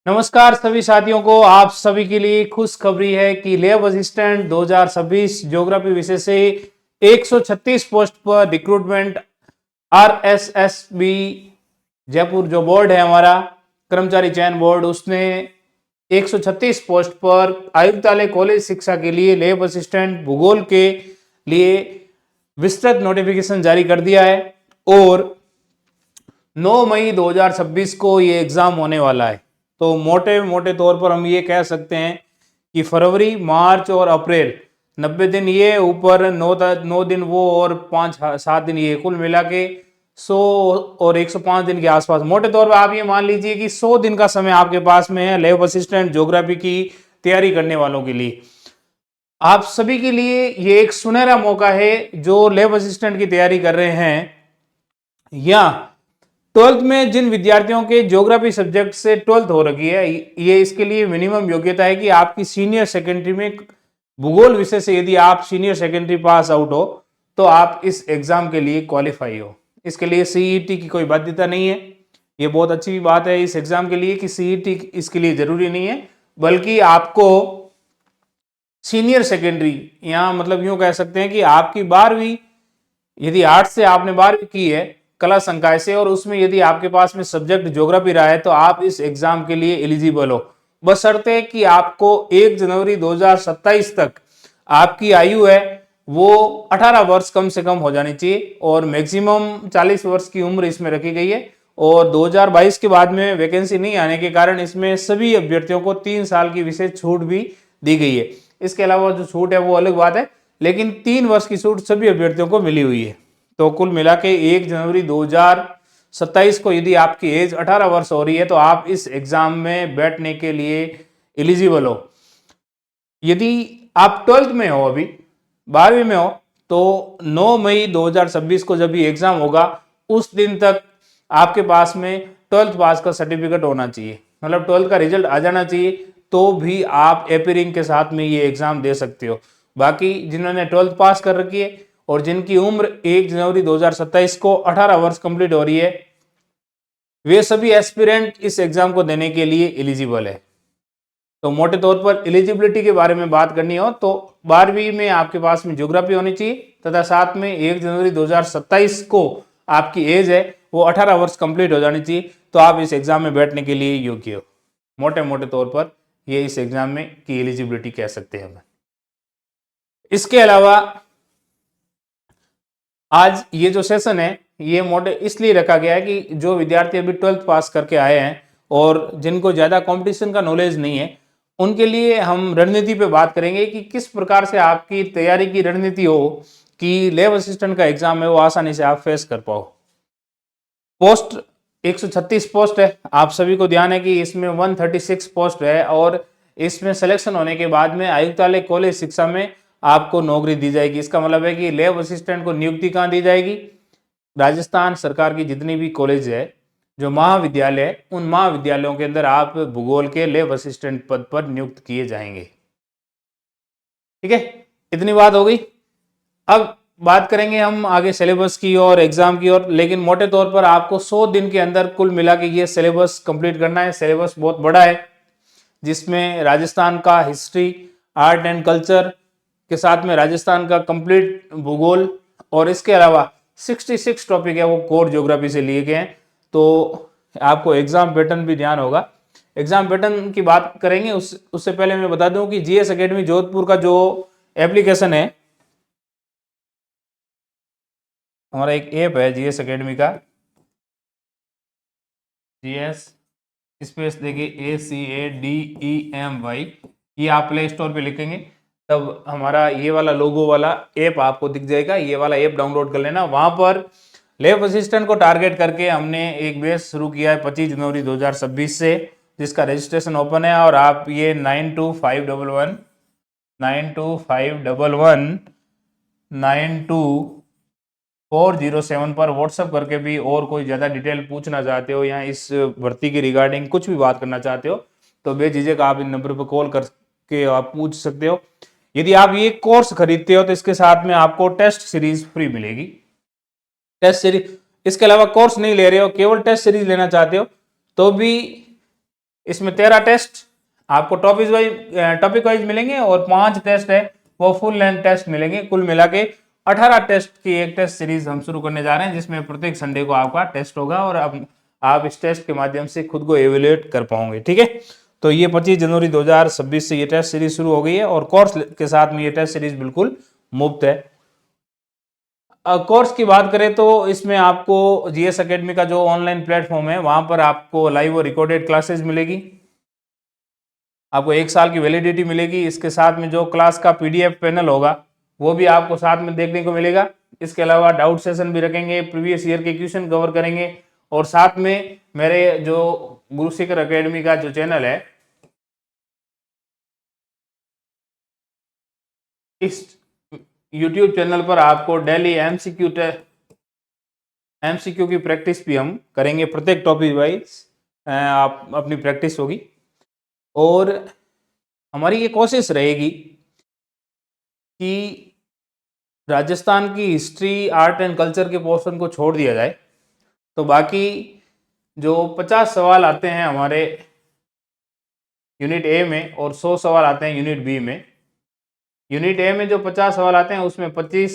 नमस्कार सभी साथियों को। आप सभी के लिए खुशखबरी है कि लैब असिस्टेंट 2026 ज्योग्राफी विषय से 136 पोस्ट पर रिक्रूटमेंट आरएसएसबी जयपुर जो बोर्ड है हमारा कर्मचारी चयन बोर्ड, उसने 136 पोस्ट पर आयुक्तालय कॉलेज शिक्षा के लिए लैब असिस्टेंट भूगोल के लिए विस्तृत नोटिफिकेशन जारी कर दिया है और 9 मई 2026 को ये एग्जाम होने वाला है। तो मोटे मोटे तौर पर हम ये कह सकते हैं कि फरवरी, मार्च और अप्रैल 90 दिन ये, ऊपर 9 दिन वो और 5-7 दिन ये, कुल मिला के 100 और 105 दिन के आसपास। मोटे तौर पर आप ये मान लीजिए कि 100 दिन का समय आपके पास में है लैब असिस्टेंट ज्योग्राफी की तैयारी करने वालों के लिए। आप सभी के लिए ये एक सुनहरा मौका है जो लैब असिस्टेंट की तैयारी कर रहे हैं, या 12th में जिन विद्यार्थियों के ज्योग्राफी सब्जेक्ट से 12th हो रखी है। ये इसके लिए मिनिमम योग्यता है कि आपकी सीनियर सेकेंडरी में भूगोल विषय से यदि आप सीनियर सेकेंडरी पास आउट हो तो आप इस एग्जाम के लिए क्वालिफाई हो। इसके लिए सीईटी की कोई बाध्यता नहीं है। ये बहुत अच्छी बात है इस एग्जाम के लिए कि सीईटी इसके लिए जरूरी नहीं है, बल्कि आपको सीनियर सेकेंडरी, या मतलब यूं कह सकते हैं कि आपकी 12वीं, यदि आर्ट्स से आपने 12वीं की है कला संकाय से, और उसमें यदि आपके पास में सब्जेक्ट ज्योग्राफी रहा है तो आप इस एग्जाम के लिए एलिजिबल हो, बशर्ते कि आपको 1 जनवरी 2027 तक आपकी आयु है वो 18 वर्ष कम से कम हो जानी चाहिए, और मैक्सिमम 40 वर्ष की उम्र इसमें रखी गई है। और 2022 के बाद में वैकेंसी नहीं आने के कारण इसमें सभी अभ्यर्थियों को 3 साल की विशेष छूट भी दी गई है। इसके अलावा जो छूट है वो अलग बात है, लेकिन 3 वर्ष की छूट सभी अभ्यर्थियों को मिली हुई है। तो कुल मिला के 1 जनवरी 2027 को यदि आपकी एज 18 वर्ष हो रही है तो आप इस एग्जाम में बैठने के लिए एलिजिबल हो। यदि आप 12th में हो, अभी 12वीं में हो, तो 9 मई 2026 को जब ये एग्जाम होगा उस दिन तक आपके पास में 12th पास का सर्टिफिकेट होना चाहिए, मतलब 12th का रिजल्ट आ जाना चाहिए, तो भी आप एपीयरिंग के साथ में ये एग्जाम दे सकते हो। बाकी जिन्होंने 12th पास कर रखी है और जिनकी उम्र 1 जनवरी 2027 को 18 वर्ष कंप्लीट हो रही है, वे सभी एस्पिरेंट इस एग्जाम को देने के लिए एलिजिबल है। तो मोटे तौर पर एलिजिबिलिटी के बारे में बात करनी हो तो 12वीं में आपके पास में ज्योग्राफी होनी चाहिए, तथा साथ में 1 जनवरी 2027 को आपकी एज है वो 18 वर्ष कंप्लीट हो जानी चाहिए, तो आप इस एग्जाम में बैठने के लिए योग्य हो। मोटे मोटे तौर पर ये इस एग्जाम में की एलिजिबिलिटी कह सकते हैं हम। इसके अलावा आज ये जो सेशन है ये मोटे इसलिए रखा गया है कि जो विद्यार्थी अभी 12th पास करके आए हैं और जिनको ज़्यादा कंपटीशन का नॉलेज नहीं है, उनके लिए हम रणनीति पे बात करेंगे कि किस प्रकार से आपकी तैयारी की रणनीति हो कि लैब असिस्टेंट का एग्जाम है वो आसानी से आप फेस कर पाओ। पोस्ट 136 पोस्ट है, आप सभी को ध्यान है कि इसमें 136 पोस्ट है, और इसमें सिलेक्शन होने के बाद में आयुक्तालय कॉलेज शिक्षा में आपको नौकरी दी जाएगी। इसका मतलब है कि लैब असिस्टेंट को नियुक्ति कहाँ दी जाएगी? राजस्थान सरकार की जितनी भी कॉलेज है, जो महाविद्यालय है, उन महाविद्यालयों के अंदर आप भूगोल के लैब असिस्टेंट पद पर नियुक्त किए जाएंगे। ठीक है, इतनी बात हो गई। अब बात करेंगे हम आगे सिलेबस की और एग्जाम की और, लेकिन मोटे तौर पर आपको 100 दिन के अंदर कुल मिला के ये सिलेबस कंप्लीट करना है। सिलेबस बहुत बड़ा है, जिसमें राजस्थान का हिस्ट्री, आर्ट एंड कल्चर के साथ में राजस्थान का कंप्लीट भूगोल, और इसके अलावा 66 टॉपिक है वो कोर ज्योग्राफी से लिए गए हैं। तो आपको एग्जाम पैटर्न भी ध्यान होगा। एग्जाम पैटर्न की बात करेंगे उससे पहले मैं बता दूं कि जीएस एकेडमी जोधपुर का जो एप्लीकेशन है, हमारा एक ऐप है जीएस एकेडमी का, जीएस स्पेस देखिए ACADEMY, ये आप प्ले स्टोर पे लिखेंगे तब हमारा ये वाला लोगो वाला ऐप आपको दिख जाएगा। ये वाला ऐप डाउनलोड कर लेना। वहां पर लैब असिस्टेंट को टारगेट करके हमने एक बैच शुरू किया है 25 जनवरी 2026 से, जिसका रजिस्ट्रेशन ओपन है, और आप ये 9251 92 पर व्हाट्सएप करके भी और कोई ज़्यादा डिटेल पूछना चाहते हो या इस भर्ती की रिगार्डिंग कुछ भी बात करना चाहते हो तो बेझिझक आप इन नंबर पर कॉल करके आप पूछ सकते हो। यदि आप ये कोर्स खरीदते हो तो इसके साथ में आपको टेस्ट सीरीज फ्री मिलेगी। टेस्ट सीरीज, इसके अलावा कोर्स नहीं ले रहे हो, केवल टेस्ट सीरीज लेना चाहते हो तो भी इसमें 13 टेस्ट आपको टॉपिक वाइज मिलेंगे और 5 टेस्ट है वो फुल लेंथ टेस्ट मिलेंगे। कुल मिला के 18 टेस्ट की एक टेस्ट सीरीज हम शुरू करने जा रहे हैं, जिसमें प्रत्येक संडे को आपका टेस्ट होगा और आप इस टेस्ट के माध्यम से खुद को एवेल्युएट कर पाओगे। ठीक है, तो ये 25 जनवरी 2026 से ये टेस्ट सीरीज शुरू हो गई है और कोर्स के साथ में ये टेस्ट सीरीज बिल्कुल मुफ्त है। कोर्स की बात करें तो इसमें आपको जीएस एकेडमी का जो ऑनलाइन प्लेटफॉर्म है वहां पर आपको लाइव और रिकॉर्डेड क्लासेस मिलेगी। आपको 1 साल की वैलिडिटी मिलेगी। इसके साथ में जो क्लास का पीडीएफ पैनल होगा वो भी आपको साथ में देखने को मिलेगा। इसके अलावा डाउट सेशन भी रखेंगे, प्रीवियस ईयर के क्वेश्चन कवर करेंगे और साथ में मेरे जो गुरुशिखर एकेडमी का जो चैनल है, इस यूट्यूब चैनल पर आपको डेली एमसीक्यू की प्रैक्टिस भी हम करेंगे। प्रत्येक टॉपिक वाइज आप अपनी प्रैक्टिस होगी और हमारी ये कोशिश रहेगी कि राजस्थान की हिस्ट्री, आर्ट एंड कल्चर के पोर्शन को छोड़ दिया जाए, तो बाकी जो 50 सवाल आते हैं हमारे यूनिट ए में और 100 सवाल आते हैं यूनिट बी में। यूनिट ए में जो 50 सवाल आते हैं उसमें 25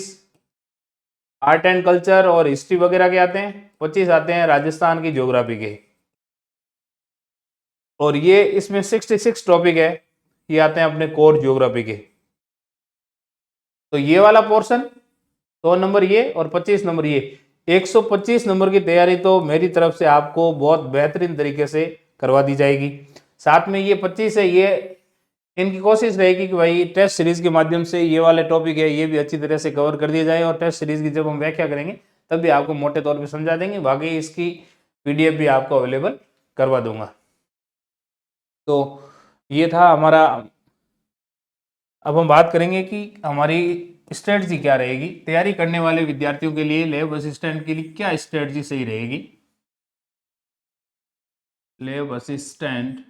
आर्ट एंड कल्चर और हिस्ट्री वगैरह के आते हैं, 25 आते हैं राजस्थान की ज्योग्राफी के। और ये इसमें 66 टॉपिक है, ये आते हैं अपने कोर ज्योग्राफी के। तो ये वाला पोर्शन 100 नंबर ये और 25 नंबर ये, 125 नंबर की तैयारी तो मेरी तरफ से आपको बहुत बेहतरीन तरीके से करवा दी जाएगी। साथ में ये 25 है, ये इनकी कोशिश रहेगी कि भाई टेस्ट सीरीज के माध्यम से ये वाले टॉपिक है ये भी अच्छी तरह से कवर कर दिया जाए और टेस्ट सीरीज की जब हम व्याख्या करेंगे तब भी आपको मोटे तौर पे समझा देंगे। बाकी इसकी पीडीएफ भी आपको अवेलेबल करवा दूंगा। तो ये था हमारा। अब हम बात करेंगे कि हमारी स्ट्रेटजी क्या रहेगी तैयारी करने वाले विद्यार्थियों के लिए। लैब असिस्टेंट के लिए क्या स्ट्रेटजी सही रहेगी? Lab assistant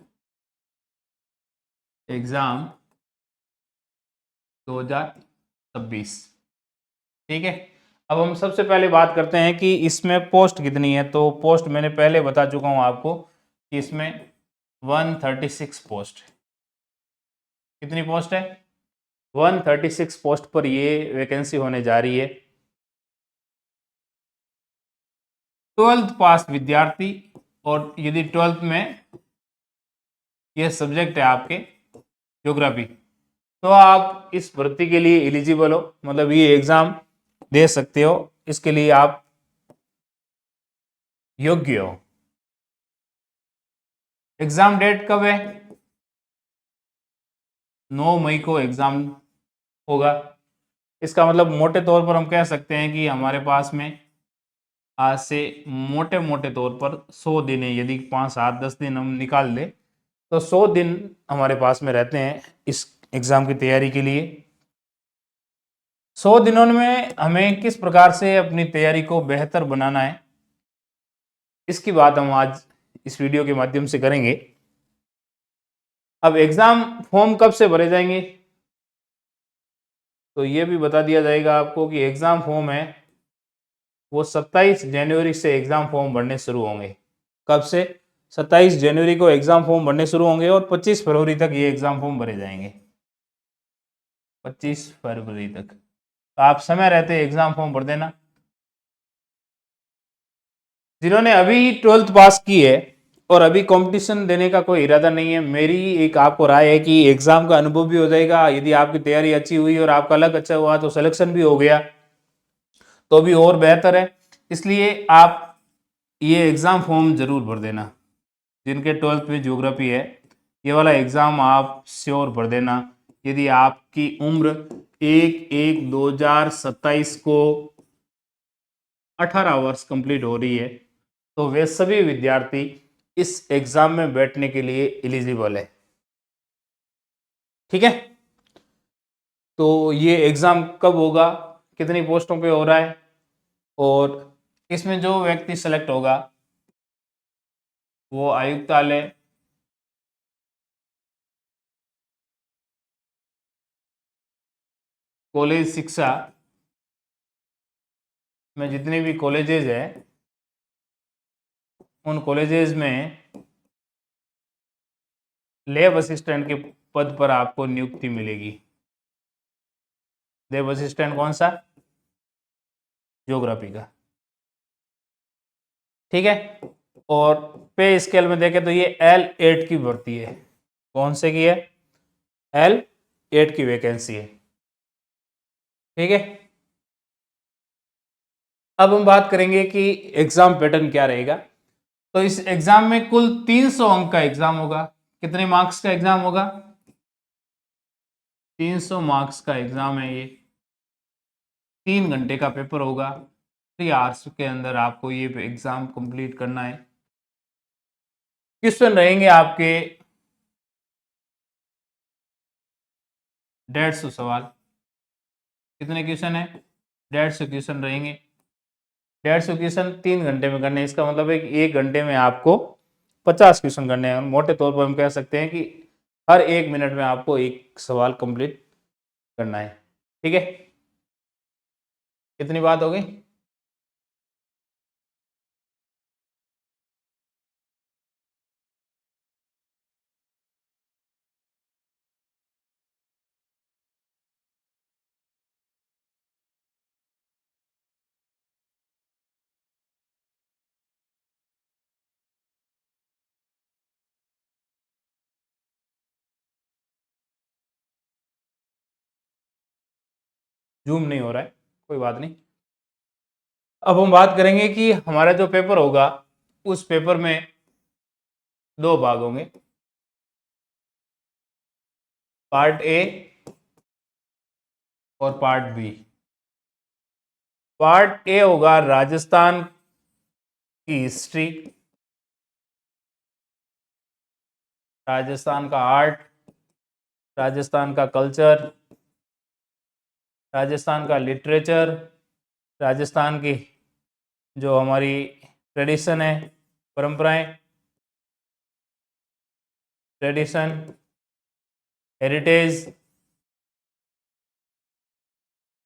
exam 2026। ठीक है, अब हम सबसे पहले बात करते हैं कि इसमें पोस्ट कितनी है। तो पोस्ट मैंने पहले बता चुका हूं आपको कि इसमें 136 पोस्ट है। कितनी पोस्ट है? 136 पोस्ट पर ये वैकेंसी होने जा रही है। 12th पास विद्यार्थी और यदि 12th में ये सब्जेक्ट है आपके ज्योग्राफी, तो आप इस भर्ती के लिए एलिजिबल हो, मतलब ये एग्जाम दे सकते हो, इसके लिए आप योग्य हो। एग्जाम डेट कब है? 9 मई को एग्जाम होगा। इसका मतलब मोटे तौर पर हम कह सकते हैं कि हमारे पास में आज से मोटे मोटे तौर पर 100 दिन है। यदि 5, 7, 10 दिन हम निकाल लें तो 100 दिन हमारे पास में रहते हैं इस एग्जाम की तैयारी के लिए। 100 दिनों में हमें किस प्रकार से अपनी तैयारी को बेहतर बनाना है, इसकी बात हम आज इस वीडियो के माध्यम से करेंगे। अब एग्जाम फॉर्म कब से भरे जाएंगे, तो ये भी बता दिया जाएगा आपको कि एग्जाम फॉर्म है वो 27 जनवरी से एग्जाम फॉर्म भरने शुरू होंगे। कब से? 27 जनवरी को एग्जाम फॉर्म भरने शुरू होंगे और 25 फरवरी तक ये एग्जाम फॉर्म भरे जाएंगे। 25 फरवरी तक तो आप समय रहते एग्जाम फॉर्म भर देना। जिन्होंने अभी 12th पास की है और अभी कंपटीशन देने का कोई इरादा नहीं है, मेरी एक आपको राय है कि एग्जाम का अनुभव भी हो जाएगा। यदि आपकी तैयारी अच्छी हुई और आपका लक अच्छा हुआ तो सिलेक्शन भी हो गया तो भी और बेहतर है। इसलिए आप ये एग्जाम फॉर्म जरूर भर देना। जिनके 12th में ज्योग्राफी है ये वाला एग्जाम आप श्योर भर देना। यदि आपकी उम्र 1/1/2027 को 18 वर्ष कंप्लीट हो रही है तो वे सभी विद्यार्थी इस एग्जाम में बैठने के लिए एलिजिबल है। ठीक है, तो ये एग्जाम कब होगा, कितनी पोस्टों पे हो रहा है और इसमें जो व्यक्ति सेलेक्ट होगा वो आयुक्तालय, कॉलेज शिक्षा में जितने भी कॉलेजेज हैं, उन कॉलेजेस में लैब असिस्टेंट के पद पर आपको नियुक्ति मिलेगी। लैब असिस्टेंट कौन सा? ज्योग्राफी का, ठीक है। और पे स्केल में देखें तो ये L8 की भर्ती है। कौन से की है? L8 की वैकेंसी है, ठीक है। अब हम बात करेंगे कि एग्जाम पैटर्न क्या रहेगा। तो इस एग्जाम में कुल 300 अंक का एग्जाम होगा। कितने मार्क्स का एग्जाम होगा? 300 मार्क्स का एग्जाम है ये। 3 घंटे का पेपर होगा। 3 आवर्स के अंदर आपको ये एग्जाम कंप्लीट करना है। क्वेश्चन रहेंगे आपके 150 सवाल। कितने क्वेश्चन है? 150 क्वेश्चन रहेंगे। 150 क्वेश्चन 3 घंटे में करने, इसका मतलब है कि 1 घंटे में आपको 50 क्वेश्चन करने हैं। मोटे तौर पर हम कह सकते हैं कि हर 1 मिनट में आपको एक सवाल कंप्लीट करना है, ठीक है। कितनी बात हो गई? जूम नहीं हो रहा है, कोई बात नहीं। अब हम बात करेंगे कि हमारा जो पेपर होगा उस पेपर में 2 भाग होंगे, पार्ट ए और पार्ट बी। पार्ट ए होगा राजस्थान की हिस्ट्री, राजस्थान का आर्ट, राजस्थान का कल्चर, राजस्थान का लिटरेचर, राजस्थान की जो हमारी ट्रेडिशन है, परंपराएं, ट्रेडिशन, हेरिटेज,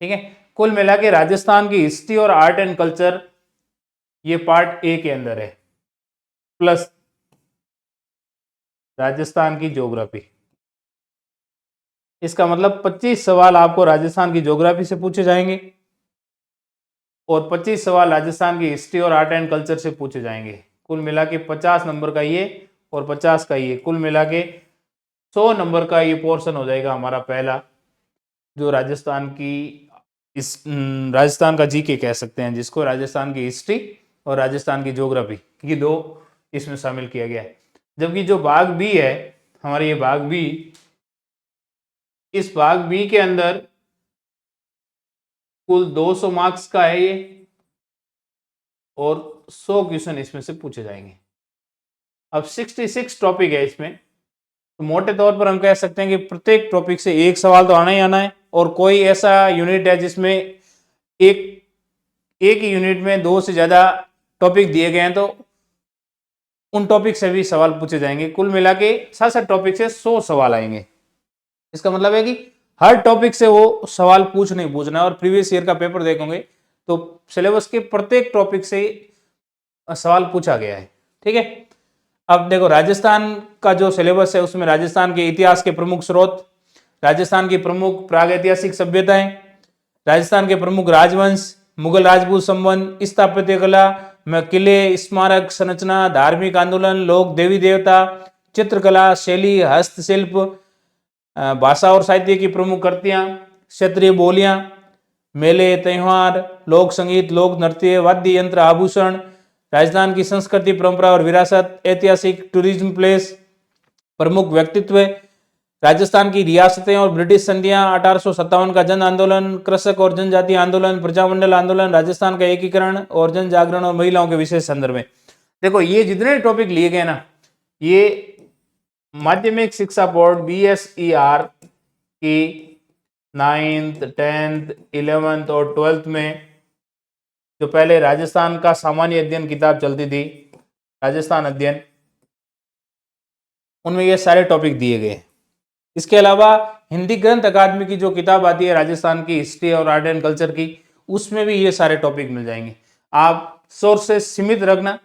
ठीक है। कुल मिला के राजस्थान की हिस्ट्री और आर्ट एंड कल्चर ये पार्ट ए के अंदर है, प्लस राजस्थान की ज्योग्राफी। इसका मतलब 25 सवाल आपको राजस्थान की ज्योग्राफी से पूछे जाएंगे और 25 सवाल राजस्थान की हिस्ट्री और आर्ट एंड कल्चर से पूछे जाएंगे। कुल मिला के 50 नंबर का ये और 50 का ये, कुल मिला के 100 नंबर का ये पोर्शन हो जाएगा हमारा पहला, जो राजस्थान की इस राजस्थान का जीके कह सकते हैं, जिसको राजस्थान की हिस्ट्री और राजस्थान की ज्योग्राफी ये 2 इसमें शामिल किया गया है। जबकि जो भाग बी है हमारे, ये भाग बी, इस भाग बी के अंदर कुल 200 मार्क्स का है ये और 100 क्वेश्चन इसमें से पूछे जाएंगे। अब 66 टॉपिक है इसमें, तो मोटे तौर पर हम कह सकते हैं कि प्रत्येक टॉपिक से एक सवाल तो आना ही आना है। और कोई ऐसा यूनिट है जिसमें एक ही यूनिट में 2 से ज्यादा टॉपिक दिए गए हैं, तो उन टॉपिक से भी सवाल पूछे जाएंगे। कुल मिला के 67 टॉपिक से 100 सवाल आएंगे। इसका मतलब है कि हर टॉपिक से वो सवाल पूछना ही पूछना है। और प्रीवियस ईयर का पेपर देखोगे तो सिलेबस के प्रत्येक टॉपिक से सवाल पूछा गया है, ठीक है। अब देखो राजस्थान का जो सिलेबस है उसमें राजस्थान के इतिहास के प्रमुख स्रोत, राजस्थान की प्रमुख प्रागैतिहासिक सभ्यताएं, राजस्थान के प्रमुख राजवंश, मुगल राजपूत संबंध, स्थापत्य कला में किले, स्मारक संरचना, धार्मिक आंदोलन, लोक देवी देवता, चित्रकला शैली, हस्तशिल्प, भाषा और साहित्य की प्रमुख कृतियां, क्षेत्रीय बोलियां, मेले त्योहार, लोक संगीत, लोक नृत्य, वाद्य यंत्र, आभूषण, राजस्थान की संस्कृति परंपरा और विरासत, ऐतिहासिक टूरिज्म प्लेस, प्रमुख व्यक्तित्व, राजस्थान की रियासतें और ब्रिटिश संधियां, 1857 का जन आंदोलन, कृषक और जनजाति आंदोलन, प्रजामंडल आंदोलन, राजस्थान का एकीकरण और जन जागरण और महिलाओं के विशेष संदर्भ में। देखो ये जितने टॉपिक लिए गए ना, ये माध्यमिक शिक्षा बोर्ड BSER की 9th, 10th, 11th और 12th में जो पहले राजस्थान का सामान्य अध्ययन किताब चलती थी, राजस्थान अध्ययन, उनमें ये सारे टॉपिक दिए गए। इसके अलावा हिंदी ग्रंथ अकादमी की जो किताब आती है राजस्थान की हिस्ट्री और आर्ट एंड कल्चर की, उसमें भी ये सारे टॉपिक मिल जाएंगे। आप सोर्सेस सीमित रखना,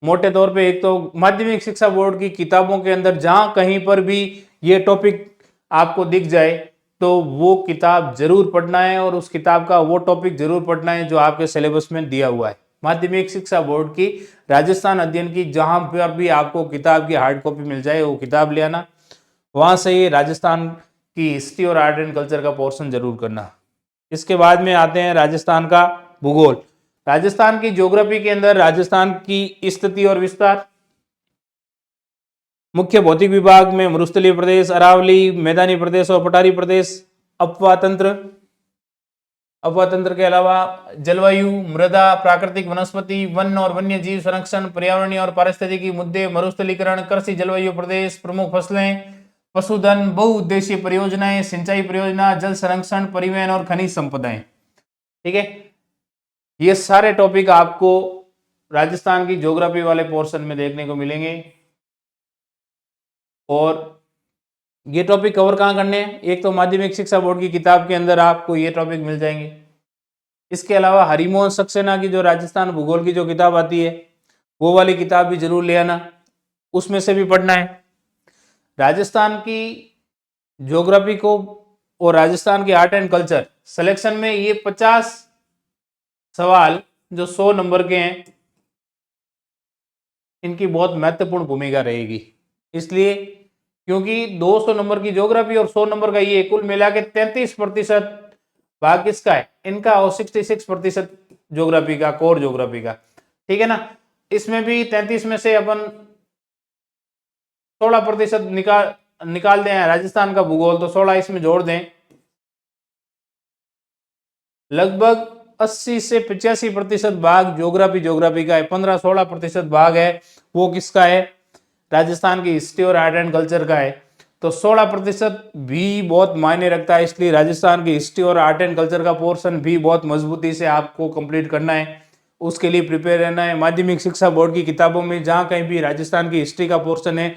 मोटे तौर पे एक तो माध्यमिक शिक्षा बोर्ड की किताबों के अंदर जहां कहीं पर भी ये टॉपिक आपको दिख जाए तो वो किताब जरूर पढ़ना है और उस किताब का वो टॉपिक जरूर पढ़ना है जो आपके सिलेबस में दिया हुआ है। माध्यमिक शिक्षा बोर्ड की राजस्थान अध्ययन की जहां पर भी आपको किताब की हार्ड कॉपी मिल जाए वो किताब ले आना, वहां से ये राजस्थान की हिस्ट्री और आर्ट एंड कल्चर का पोर्शन जरूर करना। इसके बाद में आते हैं राजस्थान का भूगोल। राजस्थान की ज्योग्राफी के अंदर राजस्थान की स्थिति और विस्तार, मुख्य भौतिक विभाग में मरुस्थलीय प्रदेश, अरावली, मैदानी प्रदेश और पठारी प्रदेश, अपवा तंत्र के अलावा जलवायु, मृदा, प्राकृतिक वनस्पति, वन और वन्य जीव संरक्षण, पर्यावरणीय और पारिस्थितिकी मुद्दे, मरुस्थलीकरण, कृषि जलवायु प्रदेश, प्रमुख फसलें, पशुधन, बहुउद्देशीय परियोजनाएं, सिंचाई परियोजना, जल संरक्षण, परिवहन और खनिज संपदाएं। ठीक है, ये सारे टॉपिक आपको राजस्थान की ज्योग्राफी वाले पोर्शन में देखने को मिलेंगे। और ये टॉपिक कवर कहाँ करने हैं? एक तो माध्यमिक शिक्षा बोर्ड की किताब के अंदर आपको ये टॉपिक मिल जाएंगे। इसके अलावा हरिमोहन सक्सेना की जो राजस्थान भूगोल की जो किताब आती है वो वाली किताब भी जरूर ले आना, उसमें से भी पढ़ना है। राजस्थान की ज्योग्राफी को और राजस्थान की आर्ट एंड कल्चर सिलेक्शन में ये 50 सवाल जो 100 नंबर के हैं इनकी बहुत महत्वपूर्ण भूमिका रहेगी। इसलिए क्योंकि 200 नंबर की ज्योग्राफी और 100 नंबर का ये कुल मिला के 33% भाग किसका है? इनका, और 66% ज्योग्राफी का, कोर ज्योग्राफी का। ठीक है ना, इसमें भी 33 में से अपन 16% निकाल दें राजस्थान का भूगोल, तो 16 इसमें जोड़ दें, लगभग 80 से 85% भाग ज्योग्राफी का है। 15-16% भाग है वो किसका है? राजस्थान की हिस्ट्री और आर्ट एंड कल्चर का है। तो 16% भी बहुत मायने रखता है, इसलिए राजस्थान की हिस्ट्री और आर्ट एंड कल्चर का पोर्शन भी बहुत मजबूती से आपको कंप्लीट करना है। उसके लिए प्रिपेयर रहना है। माध्यमिक शिक्षा बोर्ड की किताबों में जहां कहीं भी राजस्थान की हिस्ट्री का पोर्शन है,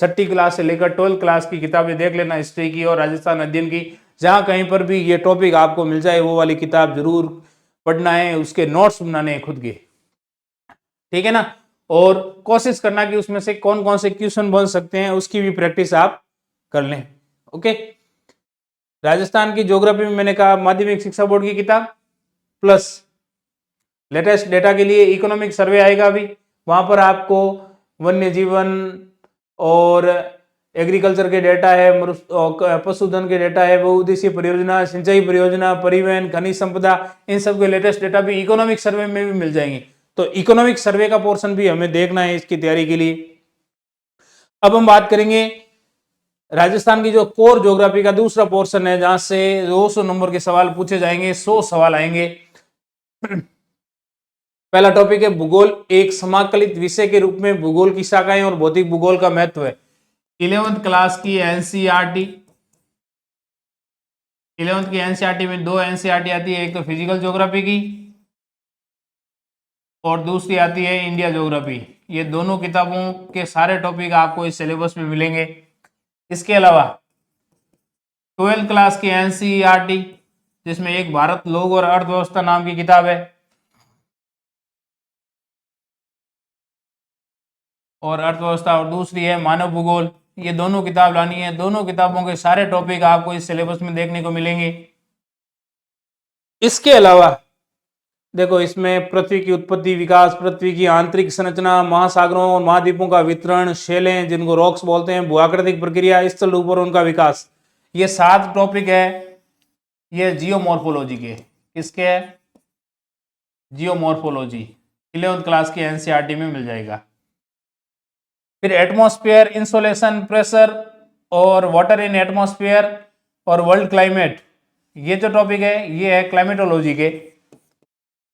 6ठी क्लास से लेकर 12th क्लास की किताबें देख लेना हिस्ट्री की और राजस्थान अध्ययन की, जहां कहीं पर भी ये टॉपिक आपको मिल जाए वो वाली किताब जरूर पढ़ना है, उसके नोट्स बनाने हैं खुद के। ठीक है ना, और कोशिश करना कि उसमें से कौन कौन से क्वेश्चन बन सकते हैं उसकी भी प्रैक्टिस आप कर लें। ओके, राजस्थान की ज्योग्राफी में मैंने कहा माध्यमिक शिक्षा बोर्ड की किताब प्लस लेटेस्ट डेटा के लिए इकोनॉमिक सर्वे आएगा अभी, वहां पर आपको वन्य जीवन और एग्रीकल्चर के डेटा है, पशुधन के डेटा है, बहुउद्देशीय परियोजना, सिंचाई परियोजना, परिवहन, खनिज संपदा, इन सब के लेटेस्ट डेटा भी इकोनॉमिक सर्वे में भी मिल जाएंगे। तो इकोनॉमिक सर्वे का पोर्शन भी हमें देखना है इसकी तैयारी के लिए। अब हम बात करेंगे राजस्थान की जो कोर ज्योग्राफी का दूसरा पोर्शन है, जहां से 200 नंबर के सवाल पूछे जाएंगे, 100 सवाल आएंगे। पहला टॉपिक है भूगोल, एक समाकलित विषय के रूप में भूगोल की शाखाएं और भौतिक भूगोल का महत्व है। 11th क्लास की एनसीईआरटी, 11th की एनसीईआरटी में 2 एनसीईआरटी आती है, एक तो फिजिकल ज्योग्राफी की और दूसरी आती है इंडिया ज्योग्राफी। ये दोनों किताबों के सारे टॉपिक आपको इस सिलेबस में मिलेंगे। इसके अलावा 12th क्लास की एनसीईआरटी जिसमें एक भारत, लोग और अर्थव्यवस्था नाम की किताब है और अर्थव्यवस्था, और दूसरी है मानव भूगोल। ये दोनों किताब लानी है। दोनों किताबों के सारे टॉपिक आपको इस सिलेबस में देखने को मिलेंगे। इसके अलावा देखो इसमें पृथ्वी की उत्पत्ति, विकास, पृथ्वी की आंतरिक संरचना, महासागरों और महाद्वीपों का वितरण, शैलें जिनको रॉक्स बोलते हैं, भूआकृतिक प्रक्रिया, स्थल रूप और उनका विकास, ये 7 टॉपिक है। ये जियोमॉर्फोलॉजी के, किसके है? जियोमॉर्फोलॉजी 11th क्लास की एनसीईआरटी में मिल जाएगा। फिर एटमॉस्फेयर, इंसोलेशन, प्रेशर और वाटर इन एटमॉस्फेयर और वर्ल्ड क्लाइमेट, ये जो टॉपिक है ये है क्लाइमेटोलॉजी के,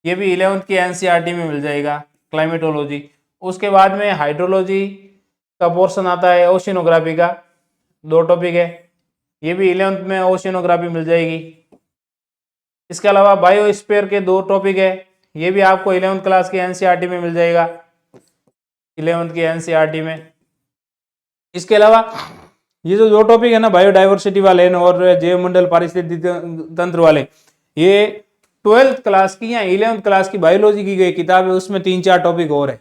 ये भी 11th की एनसीईआरटी में मिल जाएगा, क्लाइमेटोलॉजी। उसके बाद में हाइड्रोलॉजी का पोर्शन आता है, ओशिनोग्राफी का 2 टॉपिक है, ये भी 11th में ओशिनोग्राफी मिल जाएगी। इसके अलावा बायोस्फीयर के 2 टॉपिक है, ये भी आपको 11th क्लास की एनसीईआरटी में मिल जाएगा, 11th की एनसीईआरटी में। इसके अलावा ये जो 2 टॉपिक है ना, बायोडाइवर्सिटी वाले और जैवमंडल पारिस्थितिक तंत्र वाले, ये 12th क्लास की या 11th क्लास की बायोलॉजी की गई किताब है, उसमें 3-4 टॉपिक और है।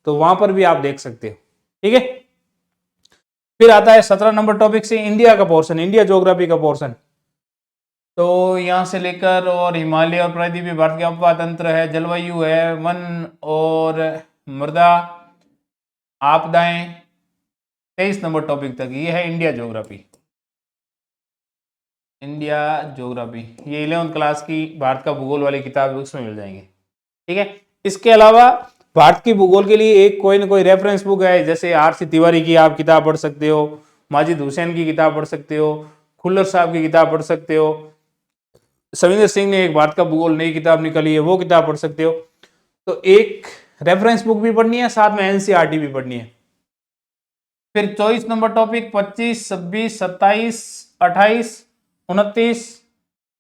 तो वहां पर भी आप देख सकते हो। ठीक है, फिर आता है 17 नंबर टॉपिक से इंडिया का पोर्शन, इंडिया ज्योग्राफी का पोर्शन। तो यहां से लेकर और हिमालय और प्रायद्वीपीय भारत के अपवा तंत्र है, जलवायु है, वन और मृदा, आपदाएं, 23 नंबर टॉपिक तक ये है इंडिया ज्योग्राफी। इंडिया ज्योग्राफी ये 11th क्लास की भारत का भूगोल वाली किताब है, उसमें मिल जाएंगे। ठीक है, इसके अलावा भारत की भूगोल के लिए एक कोई ना कोई रेफरेंस बुक है, जैसे आर.सी. तिवारी की आप किताब पढ़ सकते हो, माजिद हुसैन की किताब पढ़ सकते हो, खुल्लर साहब की किताब पढ़ सकते हो, सविंदर सिंह ने एक भारत का भूगोल नई किताब निकाली है, वो किताब पढ़ सकते हो। तो एक रेफरेंस बुक भी पढ़नी है, साथ में एनसीईआरटी भी पढ़नी है। फिर 24 नंबर टॉपिक 25, 26, 27, 28, 29,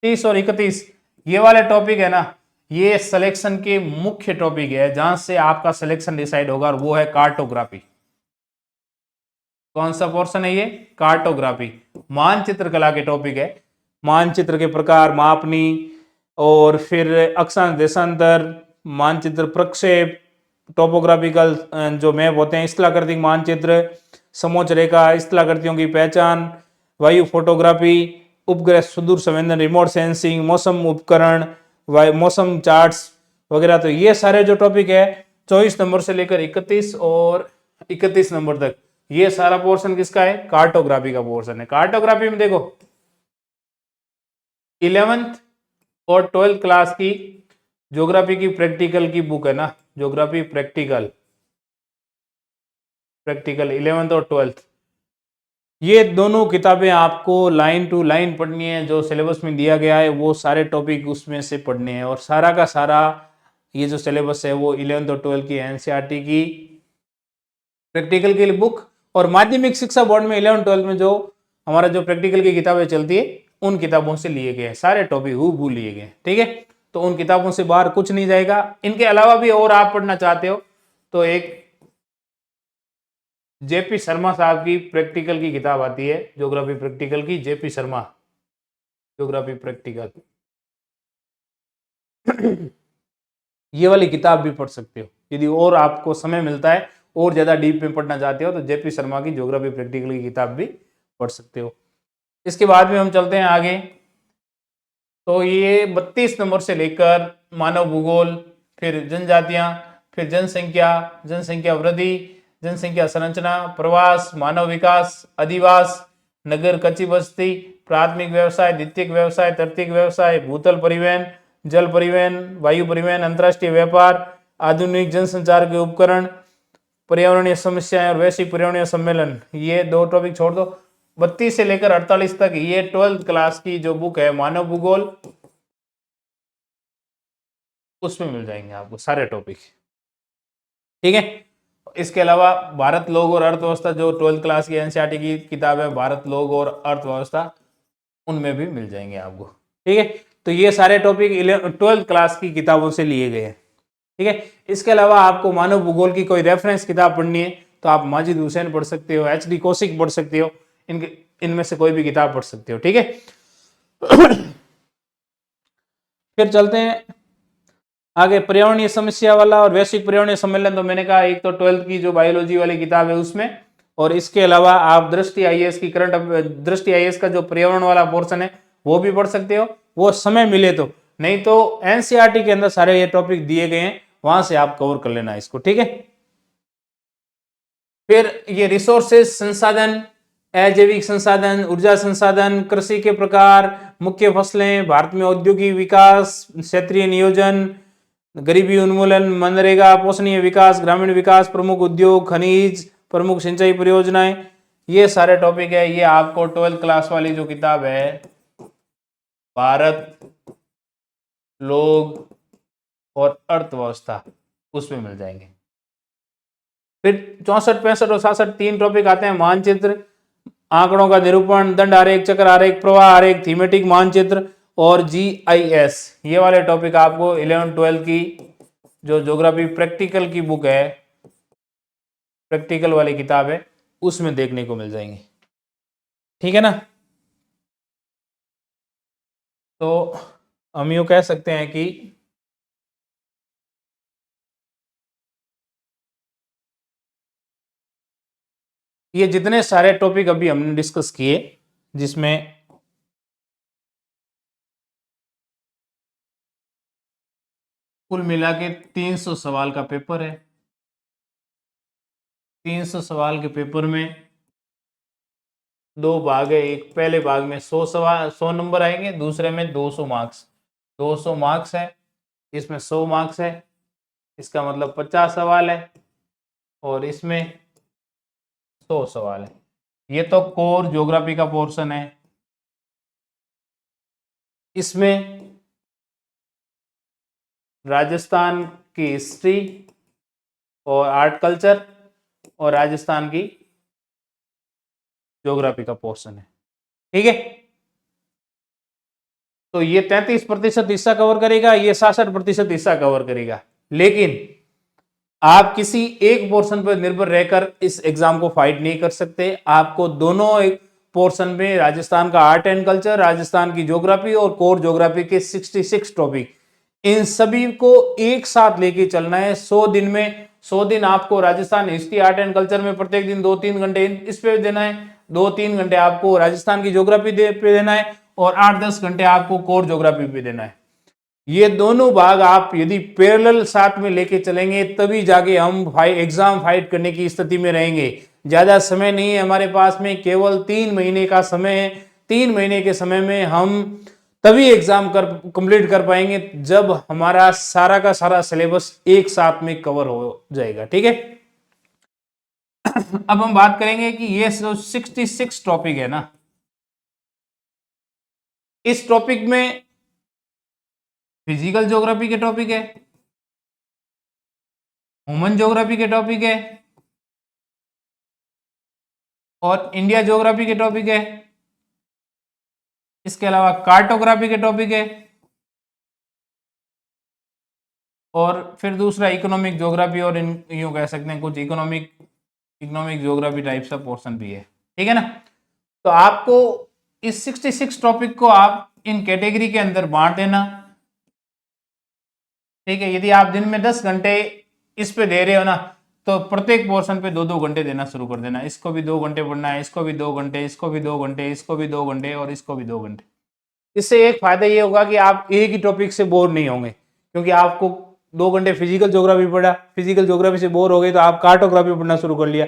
30 और 31 ये वाले टॉपिक है ना, ये सिलेक्शन के मुख्य टॉपिक है, जहां से आपका सिलेक्शन डिसाइड होगा, और वो है कार्टोग्राफी। कौन सा पोर्शन है ये? कार्टोग्राफी, मानचित्र कला के टॉपिक है। मानचित्र के प्रकार, मापनी, और फिर अक्षांश देशांतर, मानचित्र प्रक्षेप, टोपोग्राफिकल जो मैप होते हैं, स्थलाकृतिक मानचित्र, समोच्च रेखा, स्थलाकृतियों की पहचान, वायु फोटोग्राफी, उपग्रह सुदूर संवेदन, रिमोट सेंसिंग, मौसम उपकरण, मौसम चार्ट्स वगैरह। तो ये सारे जो टॉपिक है 24 नंबर से लेकर 31 और 31 नंबर तक, ये सारा पोर्शन किसका है? कार्टोग्राफी का पोर्शन है। कार्टोग्राफी में देखो 11th और 12th क्लास की ज्योग्राफी की प्रैक्टिकल की बुक है ना, ज्योग्राफी प्रैक्टिकल 11th और 12th, ये दोनों किताबें आपको लाइन टू लाइन पढ़नी है। जो सिलेबस में दिया गया है वो सारे टॉपिक उसमें से पढ़ने हैं, और सारा का सारा ये जो सिलेबस है वो 11th और 12th की एनसीईआरटी की प्रैक्टिकल की बुक, और माध्यमिक शिक्षा बोर्ड में 11th 12th में जो हमारा जो प्रैक्टिकल की किताबें चलती है उन किताबों से लिए गए हैं, सारे टॉपिक हूबहू लिए गए। ठीक है, तो उन किताबों से बाहर कुछ नहीं जाएगा। इनके अलावा भी और आप पढ़ना चाहते हो तो एक जेपी शर्मा साहब की प्रैक्टिकल की किताब आती है, ज्योग्राफी प्रैक्टिकल की, जेपी शर्मा ज्योग्राफी प्रैक्टिकल ये वाली किताब भी पढ़ सकते हो यदि और आपको समय मिलता है, और ज्यादा डीप में पढ़ना चाहते हो तो जेपी शर्मा की ज्योग्राफी प्रैक्टिकल की किताब भी पढ़ सकते हो। इसके बाद में हम चलते हैं आगे। तो ये 32 नंबर से लेकर मानव भूगोल, फिर जनजातियां, फिर जनसंख्या, जनसंख्या वृद्धि, जनसंख्या संरचना, प्रवास, मानव विकास, अधिवास, नगर कच्ची बस्ती, प्राथमिक व्यवसाय, द्वितीयक व्यवसाय, तृतीयक व्यवसाय, भूतल परिवहन, जल परिवहन, वायु परिवहन, अंतरराष्ट्रीय व्यापार, आधुनिक जनसंचार के उपकरण, पर्यावरणीय समस्याएं और वैश्विक पर्यावरणीय सम्मेलन, ये दो टॉपिक छोड़ दो। 32 से लेकर 48 तक ये 12th क्लास की जो बुक है मानव भूगोल, उसमें मिल जाएंगे आपको सारे टॉपिक। ठीक है, इसके अलावा भारत लोग और अर्थव्यवस्था जो 12th क्लास की एनसीईआरटी की किताब है, भारत लोग और अर्थव्यवस्था, उनमें भी मिल जाएंगे आपको। ठीक है, तो ये सारे टॉपिक 12th क्लास की किताबों से लिए गए हैं। ठीक है, इसके अलावा आपको मानव भूगोल की कोई रेफरेंस किताब पढ़नी है तो आप माजिद हुसैन पढ़ सकते हो, एच.डी. कौशिक पढ़ सकते हो, इनमें से कोई भी किताब पढ़ सकते हो। ठीक है, फिर चलते हैं आगे। पर्यावरणीय समस्या वाला और वैश्विक पर्यावरणीय सम्मेलन, तो मैंने कहा एक तो 12th की जो बायोलॉजी वाली किताब है उसमें, और इसके अलावा आप दृष्टि आईएएस की दृष्टि आईएएस का जो पर्यावरण वाला पोर्शन है वो भी पढ़ सकते हो, वो समय मिले तो, नहीं तो एनसीईआरटी के अंदर सारे ये टॉपिक दिए गए हैं, वहां से आप कवर कर लेना इसको। ठीक है, फिर ये रिसोर्सेज, संसाधन, अजैविक संसाधन, ऊर्जा संसाधन, कृषि के प्रकार, मुख्य फसलें, भारत में औद्योगिक विकास, क्षेत्रीय नियोजन, गरीबी उन्मूलन, मनरेगा, पोषणीय विकास, ग्रामीण विकास, प्रमुख उद्योग, खनिज, प्रमुख सिंचाई परियोजनाएं, ये सारे टॉपिक है। ये आपको 12th क्लास वाली जो किताब है भारत लोग और अर्थव्यवस्था, उसमें मिल जाएंगे। फिर 64, 65 और 67 तीन टॉपिक आते हैं। मानचित्र, आंकड़ों का निरूपण, दंड आरेख, चक्र आरेख, प्रवाह आरेख, थीमेटिक मानचित्र और जीआईएस, ये वाले टॉपिक आपको 11th 12th की जो ज्योग्राफी प्रैक्टिकल की बुक है, प्रैक्टिकल वाली किताब है, उसमें देखने को मिल जाएंगे। ठीक है ना, तो हम यूं कह सकते हैं कि ये जितने सारे टॉपिक अभी हमने डिस्कस किए, जिसमें कुल मिला के 300 सवाल का पेपर है। 300 सवाल के पेपर में दो भाग है। एक पहले भाग में 100 सवाल 100 नंबर आएंगे, दूसरे में 200 मार्क्स। 200 मार्क्स है, इसमें 100 मार्क्स है, इसका मतलब 50 सवाल है, और इसमें 100 सवाल है। ये तो कोर ज्योग्राफी का पोर्शन है। इसमें राजस्थान की हिस्ट्री और आर्ट कल्चर और राजस्थान की ज्योग्राफी का पोर्शन है। ठीक है, तो ये 33% हिस्सा कवर करेगा, ये 66% हिस्सा कवर करेगा। लेकिन आप किसी एक पोर्शन पर निर्भर रहकर इस एग्जाम को फाइट नहीं कर सकते। आपको दोनों एक पोर्शन में राजस्थान का आर्ट एंड कल्चर, राजस्थान की ज्योग्राफी और कोर ज्योग्राफी के 66 टॉपिक, इन सभी को एक साथ लेके चलना है। 100 दिन में 100 दिन आपको Rajasthan history, art and culture में प्रत्येक दिन 2-3 घंटे इस पे देना है, 2-3 घंटे आपको राजस्थान की ज्योग्राफी पे देना है, और 8-10 घंटे आपको कोर ज्योग्राफी पे देना है। ये दोनों भाग आप यदि पैरेलल साथ में लेके चलेंगे तभी जाके हम एग्जाम फाइट करने की स्थिति में रहेंगे। ज्यादा समय नहीं है हमारे पास में, केवल 3 महीने का समय है। 3 महीने के समय में हम तभी एग्जाम कंप्लीट कर पाएंगे जब हमारा सारा का सारा सिलेबस एक साथ में कवर हो जाएगा। ठीक है, अब हम बात करेंगे कि ये जो 66 टॉपिक है ना, इस टॉपिक में फिजिकल ज्योग्राफी के टॉपिक है, ह्यूमन ज्योग्राफी के टॉपिक है, और इंडिया ज्योग्राफी के टॉपिक है। इसके अलावा कार्टोग्राफी के टॉपिक है, और फिर दूसरा इकोनॉमिक ज्योग्राफी, और यूं कह सकते हैं कुछ इकोनॉमिक ज्योग्राफी टाइप का पोर्शन भी है। ठीक है ना, तो आपको इस 66 टॉपिक को आप इन कैटेगरी के अंदर बांट देना। ठीक है, यदि आप दिन में 10 घंटे इस पे दे रहे हो ना, तो प्रत्येक पोर्शन पे 2-2 घंटे देना शुरू कर देना। इसको भी 2 घंटे पढ़ना है, इसको भी 2 घंटे, इसको भी 2 घंटे, इसको भी 2 घंटे, और इसको भी 2 घंटे। इससे एक फायदा ये होगा कि आप एक ही टॉपिक से बोर नहीं होंगे, क्योंकि आपको 2 घंटे फिजिकल ज्योग्राफी पढ़ा, फिजिकल ज्योग्राफी से बोर हो गए तो आप कार्टोग्राफी पढ़ना शुरू कर लिया,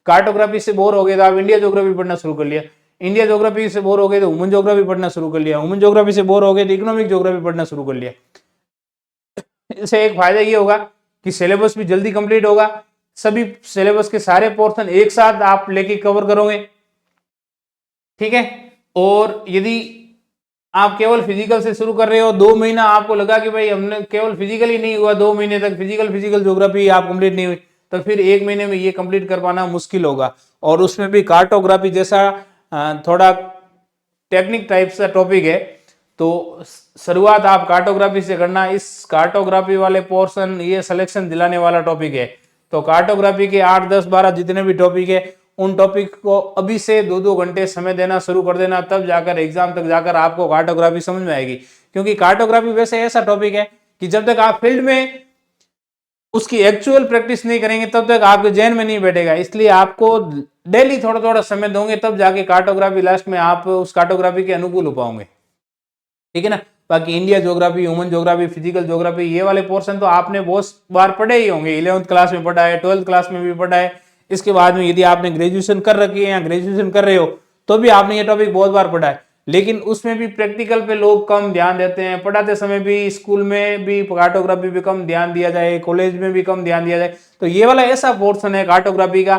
कार्टोग्राफी से बोर हो गए तो आप इंडिया ज्योग्राफी पढ़ना शुरू कर लिया, इंडिया ज्योग्राफी से बोर हो गए तो ह्यूमन ज्योग्राफी पढ़ना शुरू कर लिया, ह्यूमन ज्योग्राफी से बोर हो गए तो इकोनॉमिक ज्योग्राफी पढ़ना शुरू कर लिया। इससे एक फायदा ये होगा कि सिलेबस भी जल्दी कंप्लीट होगा। सभी सिलेबस के सारे पोर्शन एक साथ आप लेके कवर करोगे। ठीक है, और यदि आप केवल फिजिकल से शुरू कर रहे हो, 2 महीना आपको लगा कि भाई हमने केवल फिजिकल ही नहीं हुआ, 2 महीने तक फिजिकल ज्योग्राफी आप कंप्लीट नहीं हुई, तो फिर 1 महीने में ये कंप्लीट कर पाना मुश्किल होगा। और उसमें भी कार्टोग्राफी जैसा थोड़ा टेक्निक टाइप सा टॉपिक है, तो शुरुआत आप कार्टोग्राफी से करना। इस कार्टोग्राफी वाले पोर्शन ये सिलेक्शन दिलाने वाला टॉपिक है, तो कार्टोग्राफी के 8, 10, 12 जितने भी टॉपिक है, उन टॉपिक को अभी से 2-2 घंटे समय देना शुरू कर देना, तब जाकर एग्जाम तक जाकर आपको कार्टोग्राफी समझ में आएगी। क्योंकि कार्टोग्राफी वैसे ऐसा टॉपिक है कि जब तक आप फील्ड में उसकी एक्चुअल प्रैक्टिस नहीं करेंगे तब तक आपके जहन में नहीं बैठेगा। इसलिए आपको डेली थोड़ा थोड़ा समय दोगे तब जाके कार्टोग्राफी लास्ट में आप उस कार्टोग्राफी के अनुकूल हो पाओगे। ठीक है ना, बाकी India geography, human geography, physical geography, ये वाले पोर्शन तो आपने बहुत बार पढ़े ही होंगे, 11th क्लास में पढ़ा है, 12th क्लास में भी पढ़ा है। इसके बाद में यदि आपने ग्रेजुएशन कर रखी है या ग्रेजुएशन कर रहे हो तो भी आपने ये टॉपिक बहुत बार पढ़ा है। लेकिन उसमें भी प्रैक्टिकल पे लोग कम ध्यान देते हैं, पढ़ाते समय भी स्कूल में भी कार्टोग्राफी पे कम ध्यान दिया जाए, कॉलेज में भी कम ध्यान दिया जाए। तो ये वाला ऐसा पोर्शन है कार्टोग्राफी का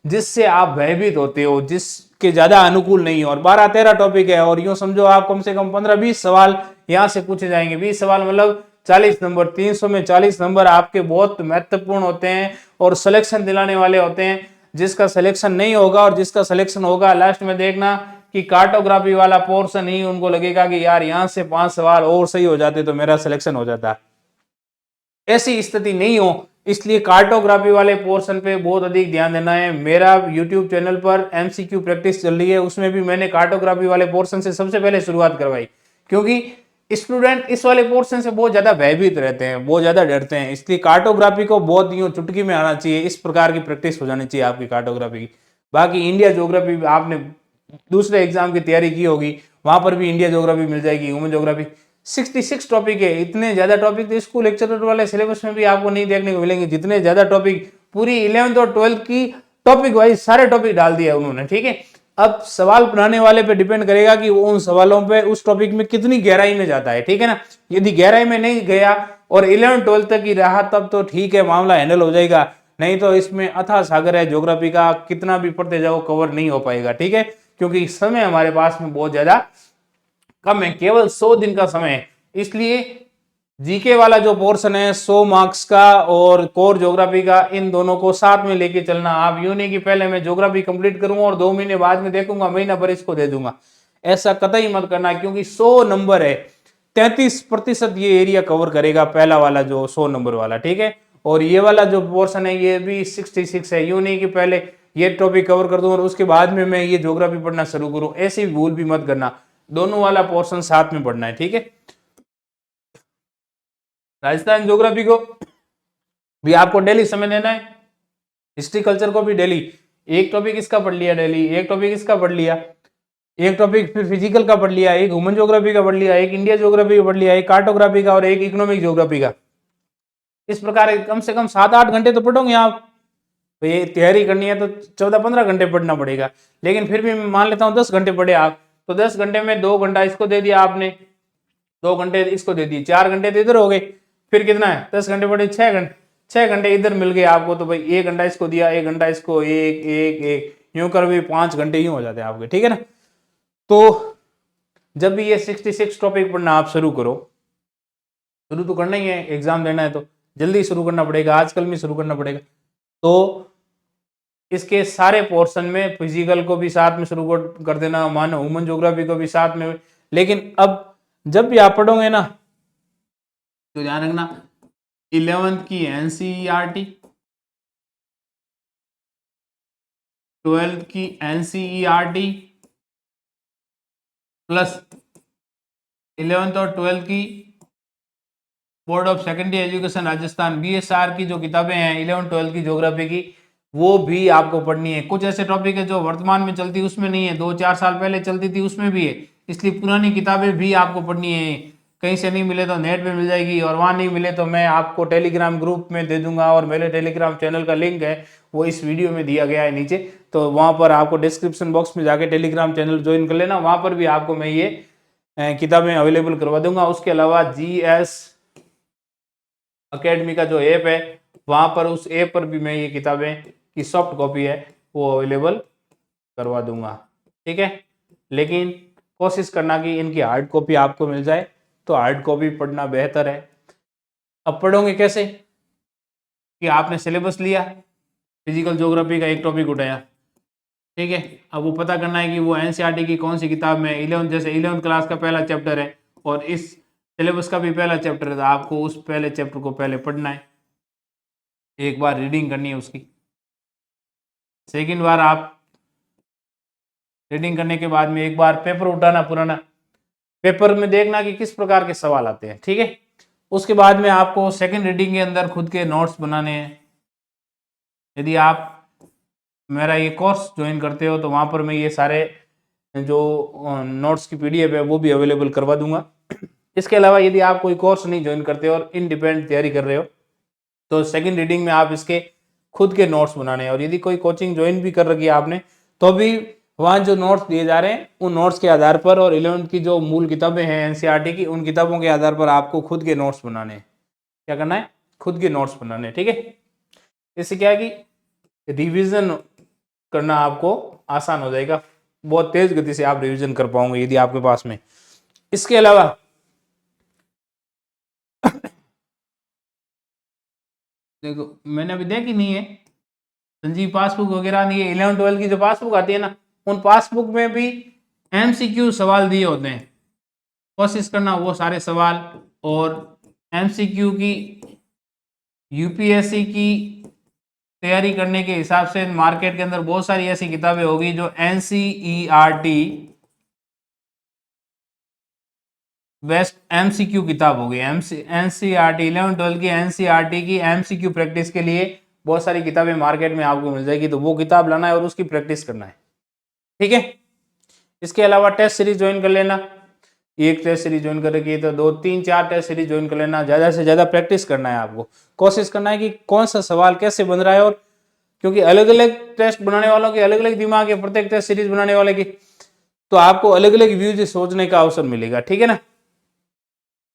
जिससे आप भयभीत होते हो, जिसके ज्यादा अनुकूल नहीं हो। और 12-13 टॉपिक है, और यूं समझो आप कम से कम 15-20 सवाल यहाँ से पूछे जाएंगे। 20 सवाल मतलब 40 नंबर, 300 में 40 नंबर आपके बहुत महत्वपूर्ण होते हैं और सिलेक्शन दिलाने वाले होते हैं। जिसका सिलेक्शन नहीं होगा और जिसका सिलेक्शन होगा, लास्ट में देखना कि कार्टोग्राफी वाला पोर्शन ही उनको लगेगा कि यार यहाँ से 5 सवाल और सही हो जाते तो मेरा सिलेक्शन हो जाता। ऐसी स्थिति नहीं हो, इसलिए कार्टोग्राफी वाले पोर्शन पे बहुत अधिक ध्यान देना है। मेरा YouTube चैनल पर MCQ प्रैक्टिस चल रही है, उसमें भी मैंने कार्टोग्राफी वाले पोर्शन से सबसे पहले शुरुआत करवाई, क्योंकि स्टूडेंट इस वाले पोर्शन से बहुत ज्यादा भयभीत रहते हैं, बहुत ज्यादा डरते हैं। इसलिए कार्टोग्राफी को बहुत यूं चुटकी में आना चाहिए, इस प्रकार की प्रैक्टिस हो जानी चाहिए आपकी कार्टोग्राफी की। बाकी इंडिया ज्योग्राफी आपने दूसरे एग्जाम की तैयारी की होगी, वहां पर भी इंडिया ज्योग्राफी मिल जाएगी, ह्यूमन ज्योग्राफी। 66 टॉपिक है, इतने ज्यादा टॉपिक तो स्कूल लेक्चरर वाले सिलेबस में भी आपको नहीं देखने को मिलेंगे, जितने ज्यादा टॉपिक पूरी 11th और 12th की टॉपिक वाइज सारे टॉपिक डाल दिया उन्होंने, ठीक है। अब सवाल बनाने वाले पे डिपेंड करेगा कि वो उन सवालों पे उस टॉपिक में कितनी गहराई में जाता है, ठीक है ना। यदि गहराई में नहीं गया और 11th 12th तक ही रहा तब तो ठीक है, मामला हैंडल हो जाएगा, नहीं तो इसमें अथाह सागर है ज्योग्राफी का, कितना भी पढ़ते जाओ कवर नहीं हो पाएगा, ठीक है, क्योंकि समय हमारे पास में बहुत ज्यादा कम है, केवल 100 दिन का समय है। इसलिए जीके वाला जो पोर्शन है 100 मार्क्स का और कोर ज्योग्राफी का, इन दोनों को साथ में लेके चलना। आप यूं नहीं कि पहले मैं ज्योग्राफी कंप्लीट करूंगा और 2 महीने बाद में देखूंगा, महीना भर इसको दे दूंगा, ऐसा कतई मत करना, क्योंकि 100 नंबर है, 33% ये एरिया कवर करेगा पहला वाला जो 100 नंबर वाला, ठीक है। और ये वाला जो पोर्शन है ये भी 66 है, यूं नहीं कि पहले ये टॉपिक कवर कर दूं और उसके बाद में मैं ये ज्योग्राफी पढ़ना शुरू करूं, ऐसी भूल भी मत करना, दोनों वाला पोर्शन साथ में पढ़ना है, ठीक है। राजस्थान ज्योग्राफी को भी आपको डेली समय देना है, हिस्ट्री कल्चर को भी डेली, एक टॉपिक इसका पढ़ लिया डेली, एक टॉपिक इसका पढ़ लिया, एक टॉपिक फिर फिजिकल का पढ़ लिया, एक ह्यूमन ज्योग्राफी का पढ़ लिया, एक इंडिया ज्योग्राफी का पढ़ लिया, एक कार्टोग्राफी का और एक इकोनॉमिक ज्योग्राफी का। इस प्रकार कम से कम 7-8 घंटे तो पढ़ोगे आप, तो ये तैयारी करनी है तो 14-15 घंटे पढ़ना पड़ेगा, लेकिन फिर भी मैं मान लेता हूँ 10 घंटे पढ़े आप, तो 10 घंटे में 2 घंटा इसको दे दिया आपने, 2 घंटे इसको दे दिए, 4 घंटे तो इधर हो गए, फिर कितना है 10 घंटे पढ़े, 6 घंटे इधर मिल गए आपको, तो भाई 1 घंटा इसको दिया, 1 घंटा इसको, एक एक एक यूं कर भी 5 घंटे यूं हो जाते हैं आपके, ठीक है ना। तो जब भी ये 66 टॉपिक पढ़ना आप शुरू करो, शुरू तो करना ही है, एग्जाम देना है तो जल्दी शुरू करना पड़ेगा, आजकल में शुरू करना पड़ेगा। तो इसके सारे पोर्शन में फिजिकल को भी साथ में शुरू कर देना, मानो ह्यूमन ज्योग्राफी को भी साथ में, लेकिन अब जब भी आप पढ़ोगे ना तो ध्यान रखना 11th की एनसीईआरटी, 12th की एनसीईआरटी प्लस 11th और 12th की board of secondary education Rajasthan BSR की जो किताबें हैं 11th 12th की ज्योग्राफी की, वो भी आपको पढ़नी है। कुछ ऐसे टॉपिक है जो वर्तमान में चलती उसमें नहीं है, 2-4 साल पहले चलती थी उसमें भी है, इसलिए पुरानी किताबें भी आपको पढ़नी है। कहीं से नहीं मिले तो नेट पे मिल जाएगी, और वहां नहीं मिले तो मैं आपको टेलीग्राम ग्रुप में दे दूंगा, और मेरे टेलीग्राम चैनल का लिंक है वो इस वीडियो में दिया गया है नीचे, तो वहां पर आपको डिस्क्रिप्शन बॉक्स में जाके टेलीग्राम चैनल ज्वाइन कर लेना, वहां पर भी आपको मैं ये किताबें अवेलेबल करवा दूंगा। उसके अलावा GS अकेडमी का जो ऐप है वहां पर, उस ऐप पर भी मैं ये किताबें की सॉफ्ट कॉपी है वो अवेलेबल करवा दूंगा, ठीक है। लेकिन कोशिश करना कि इनकी हार्ड कॉपी आपको मिल जाए, तो हार्ड कॉपी पढ़ना बेहतर है। अब पढ़ोगे कैसे कि आपने सिलेबस लिया, फिजिकल ज्योग्राफी का एक टॉपिक उठाया, ठीक है, अब वो पता करना है कि वो एनसीईआरटी की कौन सी किताब में 11th, जैसे 11th क्लास का पहला चैप्टर है और इस सिलेबस का भी पहला चैप्टर है, तो आपको उस पहले चैप्टर को पहले पढ़ना है, एक बार रीडिंग करनी है उसकी, सेकंड बार आप रीडिंग करने के बाद में एक बार पेपर उठाना पुराना, पेपर में देखना कि किस प्रकार के सवाल आते हैं, ठीक है। उसके बाद में आपको सेकंड रीडिंग के अंदर खुद के नोट्स बनाने हैं। यदि आप मेरा ये कोर्स ज्वाइन करते हो तो वहाँ पर मैं ये सारे जो नोट्स की PDF है वो भी अवेलेबल करवा दूंगा। इसके अलावा यदि आप कोई कोर्स नहीं ज्वाइन करते और इंडिपेंडेंट तैयारी कर रहे हो तो सेकंड रीडिंग में आप इसके खुद के नोट्स बनाने हैं, और यदि कोई कोचिंग ज्वाइन भी कर रखी है आपने तो भी वहाँ जो नोट्स दिए जा रहे हैं उन नोट्स के आधार पर, और 11th की जो मूल किताबें हैं एनसीईआरटी की, उन किताबों के आधार पर आपको खुद के नोट्स बनाने हैं। क्या करना है? खुद के नोट्स बनाने हैं, ठीक है। इससे क्या है कि रिविजन करना आपको आसान हो जाएगा, बहुत तेज गति से आप रिवीजन कर पाओगे यदि आपके पास में। इसके अलावा देखो मैंने अभी देखी नहीं है संजीव पासबुक वगैरह नहीं है, 11 12 की जो पासबुक आती है ना, उन पासबुक में भी MCQ सवाल दिए होते हैं, कोशिश करना वो सारे सवाल, और MCQ की UPSC की तैयारी करने के हिसाब से मार्केट के अंदर बहुत सारी ऐसी किताबें होगी जो NCERT बेस्ट MCQ किताब होगी। NCERT 11 12 की NCERT की MCQ प्रैक्टिस के लिए बहुत सारी किताबें मार्केट में आपको मिल जाएगी, तो वो किताब लाना है और उसकी प्रैक्टिस करना है, ठीक है। इसके अलावा टेस्ट सीरीज ज्वाइन कर लेना, एक टेस्ट सीरीज ज्वाइन करेगी तो 2 3 4 टेस्ट सीरीज ज्वाइन कर लेना। ज्यादा से ज्यादा प्रैक्टिस करना है, आपको कोशिश करना है कि कौन सा सवाल कैसे बन रहा है, और क्योंकि अलग अलग टेस्ट बनाने वालों के अलग अलग दिमाग है, प्रत्येक टेस्ट सीरीज बनाने वाले की, तो आपको अलग अलग व्यू से सोचने का अवसर मिलेगा, ठीक है ना।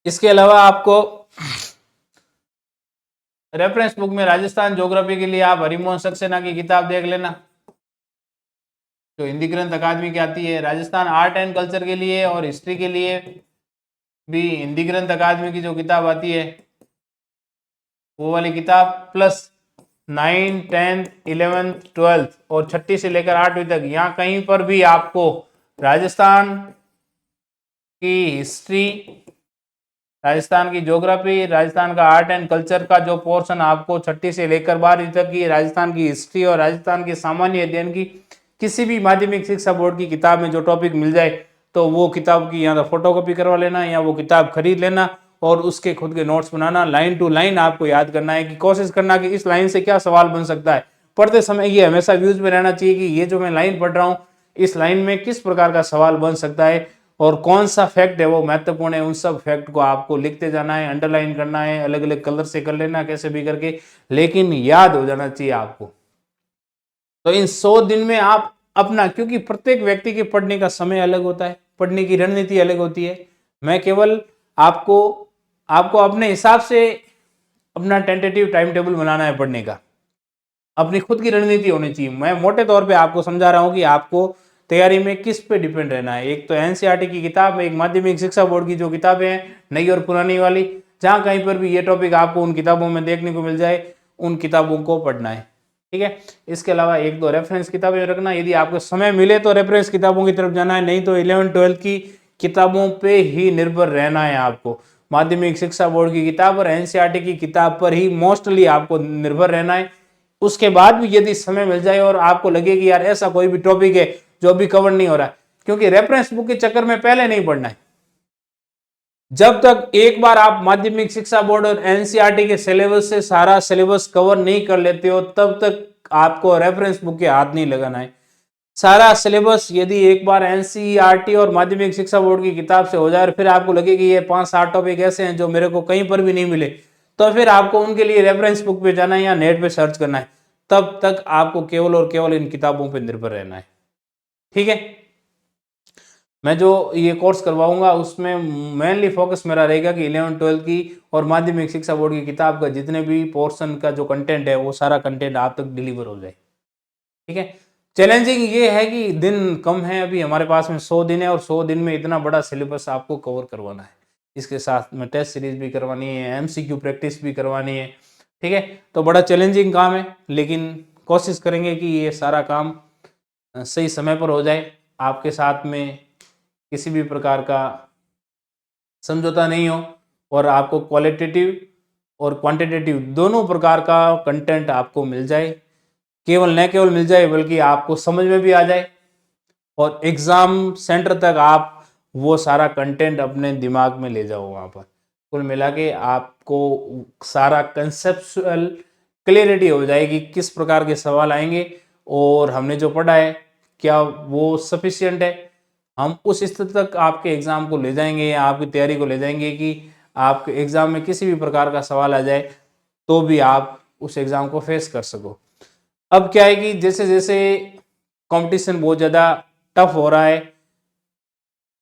इसके अलावा आपको रेफरेंस बुक में राजस्थान ज्योग्राफी के लिए आप हरिमोहन सक्सेना की किताब देख लेना, जो हिंदी ग्रंथ अकादमी की आती है। राजस्थान आर्ट एंड कल्चर के लिए और हिस्ट्री के लिए भी हिंदी ग्रंथ अकादमी की जो किताब आती है वो वाली किताब, प्लस 9, 10, 11, 12 और 6 से लेकर 8वीं तक, यहाँ कहीं पर भी आपको राजस्थान की हिस्ट्री, राजस्थान की ज्योग्राफी, राजस्थान का आर्ट एंड कल्चर का जो पोर्शन आपको 6 से लेकर 12वीं तक की राजस्थान की हिस्ट्री और राजस्थान के सामान्य अध्ययन की किसी भी माध्यमिक शिक्षा बोर्ड की किताब में जो टॉपिक मिल जाए, तो वो किताब की या तो फोटोकॉपी करवा लेना या वो किताब खरीद लेना और उसके खुद के नोट्स बनाना। लाइन टू लाइन आपको याद करना है, कि कोशिश करना कि इस लाइन से क्या सवाल बन सकता है। पढ़ते समय ये हमेशा व्यूज में रहना चाहिए कि ये जो मैं लाइन पढ़ रहा हूँ, इस लाइन में किस प्रकार का सवाल बन सकता है और कौन सा फैक्ट है वो महत्वपूर्ण है। उन सब फैक्ट को आपको लिखते जाना है, अंडरलाइन करना है, अलग अलग कलर से कर लेना कैसे भी करके, लेकिन याद हो जाना चाहिए आपको। तो इन 100 दिन में आप अपना, क्योंकि प्रत्येक व्यक्ति के पढ़ने का समय अलग होता है, पढ़ने की रणनीति अलग होती है, मैं केवल आपको अपने हिसाब से अपना टेंटेटिव टाइम टेबल बनाना है पढ़ने का, अपनी खुद की रणनीति होनी चाहिए। मैं मोटे तौर पे आपको समझा रहा हूं कि आपको तैयारी में किस पे डिपेंड रहना है। एक तो एनसीईआरटी की किताब, एक माध्यमिक शिक्षा बोर्ड की जो किताबें हैं नई और पुरानी वाली, जहां कहीं पर भी ये टॉपिक आपको उन किताबों में देखने को मिल जाए, उन किताबों को पढ़ना है, ठीक है। इसके अलावा 1-2 रेफरेंस किताबें रखना, यदि आपको समय मिले तो रेफरेंस किताबों की तरफ जाना है, नहीं तो 11-12 की किताबों पे ही निर्भर रहना है आपको। माध्यमिक शिक्षा बोर्ड की किताब और एनसीईआरटी की किताब पर ही मोस्टली आपको निर्भर रहना है। उसके बाद भी यदि समय मिल जाए और आपको लगे कि यार ऐसा कोई भी टॉपिक है जो अभी कवर नहीं हो रहा है, क्योंकि रेफरेंस बुक के चक्कर में पहले नहीं पढ़ना है। जब तक एक बार आप माध्यमिक शिक्षा बोर्ड और एनसीईआरटी के सिलेबस से सारा सिलेबस कवर नहीं कर लेते हो, तब तक आपको रेफरेंस बुक के हाथ नहीं लगाना है। सारा सिलेबस यदि एक बार एनसीईआरटी और माध्यमिक शिक्षा बोर्ड की किताब से हो जाए और फिर आपको लगे कि ये 5-7 टॉपिक ऐसे हैं जो मेरे को कहीं पर भी नहीं मिले, तो फिर आपको उनके लिए रेफरेंस बुक पे जाना है या नेट पे सर्च करना है। तब तक आपको केवल और केवल इन किताबों पर निर्भर रहना है, ठीक है। मैं जो ये कोर्स करवाऊंगा उसमें मेनली फोकस मेरा रहेगा कि 11-12 की और माध्यमिक शिक्षा बोर्ड की किताब का जितने भी पोर्शन का जो कंटेंट है वो सारा कंटेंट आप तक डिलीवर हो जाए, ठीक है। चैलेंजिंग ये है कि दिन कम है, अभी हमारे पास में 100 दिन है और 100 दिन में इतना बड़ा सिलेबस आपको कवर करवाना है। इसके साथ में टेस्ट सीरीज भी करवानी है, एमसीक्यू प्रैक्टिस भी करवानी है, ठीक है। तो बड़ा चैलेंजिंग काम है, लेकिन कोशिश करेंगे कि ये सारा काम सही समय पर हो जाए, आपके साथ में किसी भी प्रकार का समझौता नहीं हो और आपको क्वालिटेटिव और क्वांटिटेटिव दोनों प्रकार का कंटेंट आपको मिल जाए। केवल न केवल मिल जाए बल्कि आपको समझ में भी आ जाए और एग्जाम सेंटर तक आप वो सारा कंटेंट अपने दिमाग में ले जाओ। वहाँ पर कुल मिला के आपको सारा कंसेप्चुअल क्लियरिटी हो जाएगी, किस प्रकार के सवाल आएंगे और हमने जो पढ़ा है क्या वो सफिशिएंट है। हम उस स्थिति तक आपके एग्जाम को ले जाएंगे या आपकी तैयारी को ले जाएंगे कि आपके एग्जाम में किसी भी प्रकार का सवाल आ जाए तो भी आप उस एग्जाम को फेस कर सको। अब क्या है कि जैसे जैसे कंपटीशन बहुत ज़्यादा टफ हो रहा है,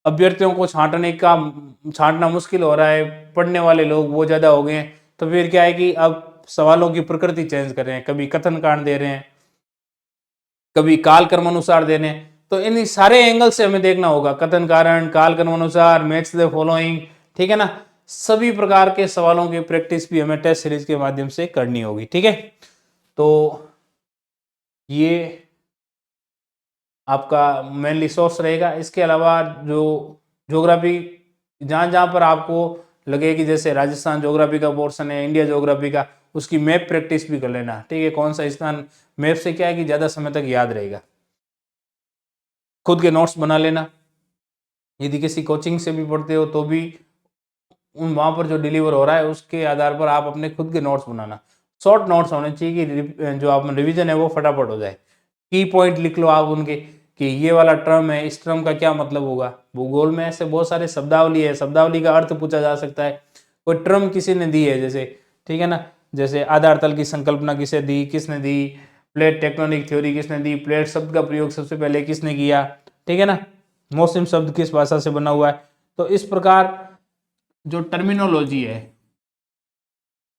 अभ्यर्थियों को छांटना मुश्किल हो रहा है, पढ़ने वाले लोग बहुत ज़्यादा हो गए हैं, तो फिर क्या है कि अब सवालों की प्रकृति चेंज कर रहे हैं, कभी कथन कांड दे रहे हैं, कभी काल कर्म अनुसार दे रहे हैं। तो इन सारे एंगल से हमें देखना होगा, कथन कारण, काल कर्म अनुसार, मैच द फॉलोइंग, ठीक है ना। सभी प्रकार के सवालों की प्रैक्टिस भी हमें टेस्ट सीरीज के माध्यम से करनी होगी, ठीक है। तो ये आपका मेनली सोर्स रहेगा। इसके अलावा जो ज्योग्राफी जहाँ जहाँ पर आपको लगे कि जैसे राजस्थान ज्योग्राफी का पोर्शन है, इंडिया ज्योग्राफी का, उसकी मैप प्रैक्टिस भी कर लेना, ठीक है। कौन सा स्थान मैप से क्या है कि ज़्यादा समय तक याद रहेगा। खुद के नोट्स बना लेना, यदि किसी कोचिंग से भी पढ़ते हो तो भी उन वहाँ पर जो डिलीवर हो रहा है उसके आधार पर आप अपने खुद के नोट्स बनाना। शॉर्ट नोट्स होने चाहिए कि जो आप रिवीजन है वो फटाफट हो जाए। की पॉइंट लिख लो आप उनके कि ये वाला टर्म है, इस टर्म का क्या मतलब होगा। भूगोल में ऐसे बहुत सारे शब्दावली है, शब्दावली का अर्थ पूछा जा सकता है। कोई टर्म किसी ने दी है जैसे, ठीक है ना, जैसे आधार तल की संकल्पना किसे दी, किसने दी, प्लेट टेक्टोनिक थ्योरी किसने दी, प्लेट शब्द का प्रयोग सबसे पहले किसने किया, ठीक है ना, मौसम शब्द किस भाषा से बना हुआ है। तो इस प्रकार जो टर्मिनोलॉजी है,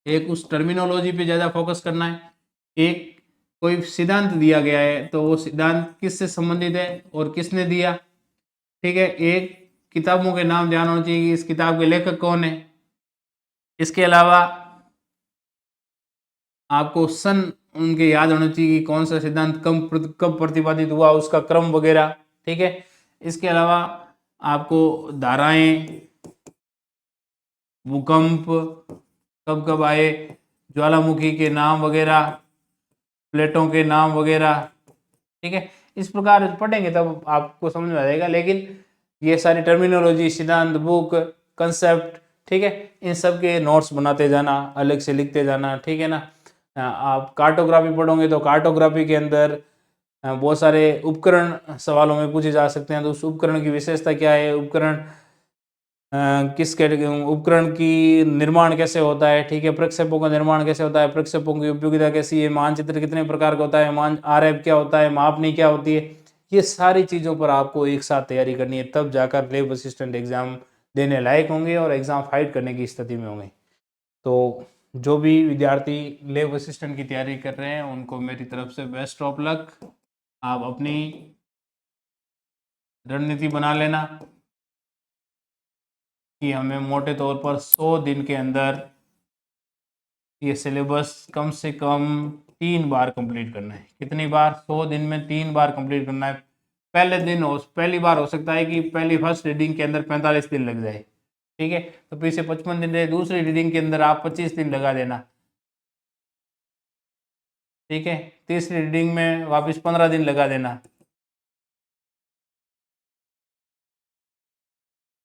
एक उस टर्मिनोलॉजी पे ज़्यादा फोकस करना है। एक कोई सिद्धांत दिया गया है तो वो सिद्धांत किससे संबंधित है और किसने दिया, ठीक है। एक किताबों के नाम ध्यान होना चाहिए कि इस किताब के लेखक कौन है। इसके अलावा आपको सन उनके याद होना चाहिए कि कौन सा सिद्धांत कब प्रतिपादित हुआ, उसका क्रम वगैरह, ठीक है। इसके अलावा आपको धाराएं, भूकंप कब कब आए, ज्वालामुखी के नाम वगैरह, प्लेटों के नाम वगैरह, ठीक है। इस प्रकार पढ़ेंगे तब आपको समझ में आ जाएगा। लेकिन ये सारी टर्मिनोलॉजी, सिद्धांत, बुक, कंसेप्ट, ठीक है, इन सब के नोट्स बनाते जाना, अलग से लिखते जाना, ठीक है ना। आप कार्टोग्राफी पढ़ोगे तो कार्टोग्राफी के अंदर बहुत सारे उपकरण सवालों में पूछे जा सकते हैं। तो उस उपकरण की विशेषता क्या है, उपकरण किस उपकरण की निर्माण कैसे होता है, ठीक है, प्रक्षेपों का निर्माण कैसे होता है, प्रक्षेपों की उपयोगिता कैसी है, मानचित्र कितने प्रकार का होता है, मान आरएफ क्या होता है, मापनी क्या होती है। ये सारी चीज़ों पर आपको एक साथ तैयारी करनी है, तब जाकर लैब असिस्टेंट एग्जाम देने लायक होंगे और एग्जाम फाइट करने की स्थिति में होंगे। तो जो भी विद्यार्थी लैब असिस्टेंट की तैयारी कर रहे हैं उनको मेरी तरफ से बेस्ट ऑफ लक। आप अपनी रणनीति बना लेना कि हमें मोटे तौर पर 100 दिन के अंदर ये सिलेबस कम से कम 3 बार कंप्लीट करना है। कितनी बार? 100 दिन में 3 बार कंप्लीट करना है। पहली बार हो सकता है कि पहली फर्स्ट रीडिंग के अंदर 45 दिन लग जाए, ठीक है, तो पीछे 55 दिन रहे, दूसरी रीडिंग के अंदर आप 25 दिन लगा देना, ठीक है, तीसरी रीडिंग में वापस 15 दिन लगा देना,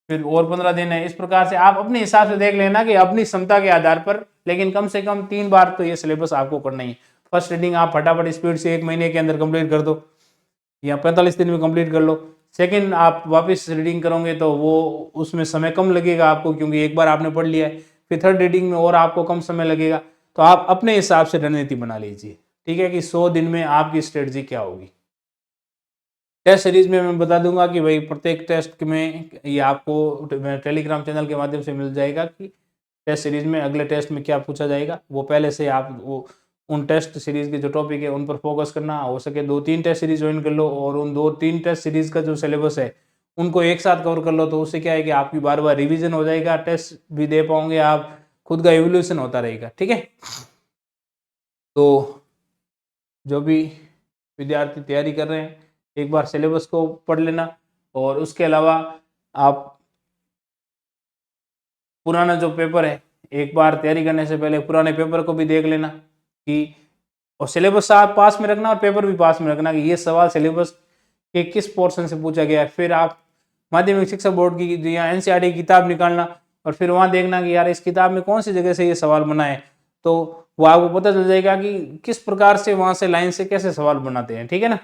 फिर और 15 दिन है। इस प्रकार से आप अपने हिसाब से देख लेना कि अपनी क्षमता के आधार पर, लेकिन कम से कम 3 बार तो ये सिलेबस आपको करना ही। फर्स्ट रीडिंग आप फटाफट स्पीड से 1 महीने के अंदर कंप्लीट कर दो या 45 दिन में कंप्लीट कर लो। सेकंड आप वापस रीडिंग करोगे तो वो उसमें समय कम लगेगा आपको, क्योंकि एक बार आपने पढ़ लिया है। फिर थर्ड रीडिंग में और आपको कम समय लगेगा। तो आप अपने हिसाब से रणनीति बना लीजिए, ठीक है, कि 100 दिन में आपकी स्ट्रेटजी क्या होगी। टेस्ट सीरीज में मैं बता दूंगा कि भाई प्रत्येक टेस्ट में ये आपको टेलीग्राम चैनल के माध्यम से मिल जाएगा कि टेस्ट सीरीज में अगले टेस्ट में क्या पूछा जाएगा। वो पहले से आप वो उन टेस्ट सीरीज के जो टॉपिक है उन पर फोकस करना, हो सके 2-3 टेस्ट सीरीज ज्वाइन कर लो और उन 2-3 टेस्ट सीरीज का जो सिलेबस है उनको एक साथ कवर कर लो। तो उससे क्या है कि आपकी बार बार रिविजन हो जाएगा, टेस्ट भी दे पाओगे आप, खुद का एवोल्यूशन होता रहेगा, ठीक है। तो जो भी विद्यार्थी तैयारी कर रहे हैं एक बार सिलेबस को पढ़ लेना, और उसके अलावा आप पुराना जो पेपर है एक बार तैयारी करने से पहले पुराने पेपर को भी देख लेना कि, और सिलेबस आप पास में रखना और पेपर भी पास में रखना कि ये सवाल सिलेबस के किस पोर्शन से पूछा गया है। फिर आप माध्यमिक शिक्षा बोर्ड की या एनसीईआरटी की किताब निकालना और फिर वहाँ देखना कि यार इस किताब में कौन सी जगह से ये सवाल बना है। तो वो आपको पता चल जाएगा कि किस प्रकार से वहाँ से लाइन से कैसे सवाल बनाते हैं, ठीक है ना।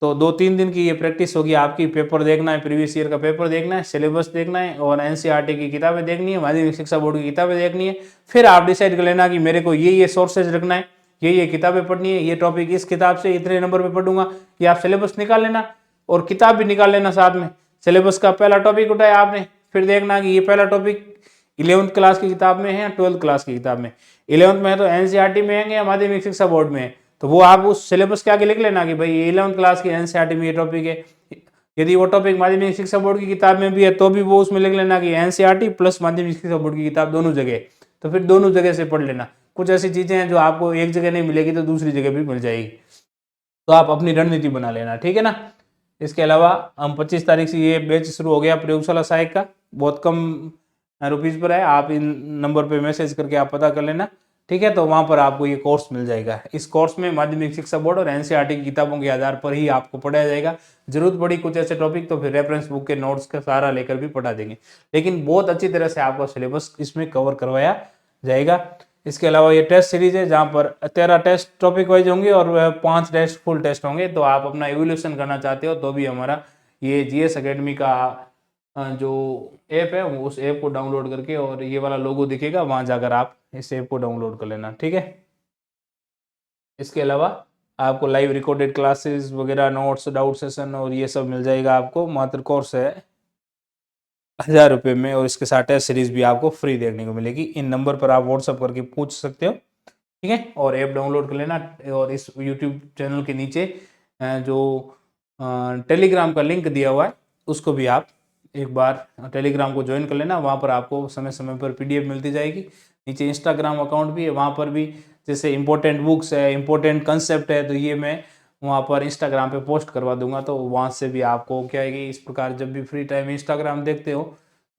तो 2-3 दिन की ये प्रैक्टिस होगी आपकी। पेपर देखना है, प्रीवियस ईयर का पेपर देखना है, सिलेबस देखना है और एनसीईआरटी की किताबें देखनी है, माध्यमिक शिक्षा बोर्ड की किताबें देखनी है। फिर आप डिसाइड कर लेना कि मेरे को ये सोर्सेज रखना है, ये किताबें पढ़नी है, ये टॉपिक इस किताब से इतने नंबर पे पढ़ूंगा। ये आप सिलेबस निकाल लेना और किताब भी निकाल लेना साथ में। सिलेबस का पहला टॉपिक उठाया आपने, फिर देखना कि ये पहला टॉपिक 11th क्लास की किताब में है या 12th क्लास की किताब में। 11th में है तो एनसीईआरटी में है या माध्यमिक शिक्षा बोर्ड में है, तो वो आप उस सिलेबस के आगे लिख लेना कि भाई 11th क्लास की एनसीईआरटी में ये टॉपिक है। यदि वो टॉपिक माध्यमिक शिक्षा बोर्ड की किताब में भी है तो भी वो उसमें लिख लेना कि एनसीईआरटी प्लस माध्यमिक शिक्षा बोर्ड की किताब दोनों जगह। तो फिर दोनों जगह से पढ़ लेना। कुछ ऐसी चीजें हैं जो आपको एक जगह नहीं मिलेगी तो दूसरी जगह भी मिल जाएगी, तो आप अपनी रणनीति बना लेना, ठीक है ना। इसके अलावा हम 25 तारीख से ये बैच शुरू हो गया प्रयोगशाला सहायक का, बहुत कम रुपीज़ पर है। आप इन नंबर पे मैसेज करके आप पता कर लेना, ठीक है। तो वहाँ पर आपको ये कोर्स मिल जाएगा। इस कोर्स में माध्यमिक शिक्षा बोर्ड और एनसीईआरटी की किताबों के आधार पर ही आपको पढ़ाया जाएगा। जरूरत पड़ी कुछ ऐसे टॉपिक तो फिर रेफरेंस बुक के नोट्स का सहारा लेकर भी पढ़ा देंगे, लेकिन बहुत अच्छी तरह से आपका सिलेबस इसमें कवर करवाया जाएगा। इसके अलावा ये टेस्ट सीरीज है जहाँ पर 13 टेस्ट टॉपिक वाइज होंगे और 5 टेस्ट फुल टेस्ट होंगे। तो आप अपना एवोल्यूशन करना चाहते हो तो भी हमारा ये जीएस एकेडमी का जो ऐप है उस ऐप को डाउनलोड करके, और ये वाला लोगो दिखेगा वहाँ जाकर आप इस ऐप को डाउनलोड कर लेना, ठीक है। इसके अलावा आपको लाइव रिकॉर्डेड क्लासेस वगैरह, नोट्स, डाउट सेशन और ये सब मिल जाएगा आपको। मात्र कोर्स है 1000 रुपये में, और इसके साथ टेस्ट सीरीज भी आपको फ्री देखने को मिलेगी। इन नंबर पर आप व्हाट्सअप करके पूछ सकते हो, ठीक है। और ऐप डाउनलोड कर लेना, और इस यूट्यूब चैनल के नीचे जो टेलीग्राम का लिंक दिया हुआ है उसको भी आप एक बार टेलीग्राम को ज्वाइन कर लेना। वहाँ पर आपको समय समय पर पीडीएफ मिलती जाएगी। नीचे इंस्टाग्राम अकाउंट भी है, वहाँ पर भी जैसे इंपॉर्टेंट बुक्स है, इंपॉर्टेंट कंसेप्ट है, तो ये मैं वहाँ पर इंस्टाग्राम पे पोस्ट करवा दूंगा। तो वहाँ से भी आपको क्या है कि इस प्रकार जब भी फ्री टाइम इंस्टाग्राम देखते हो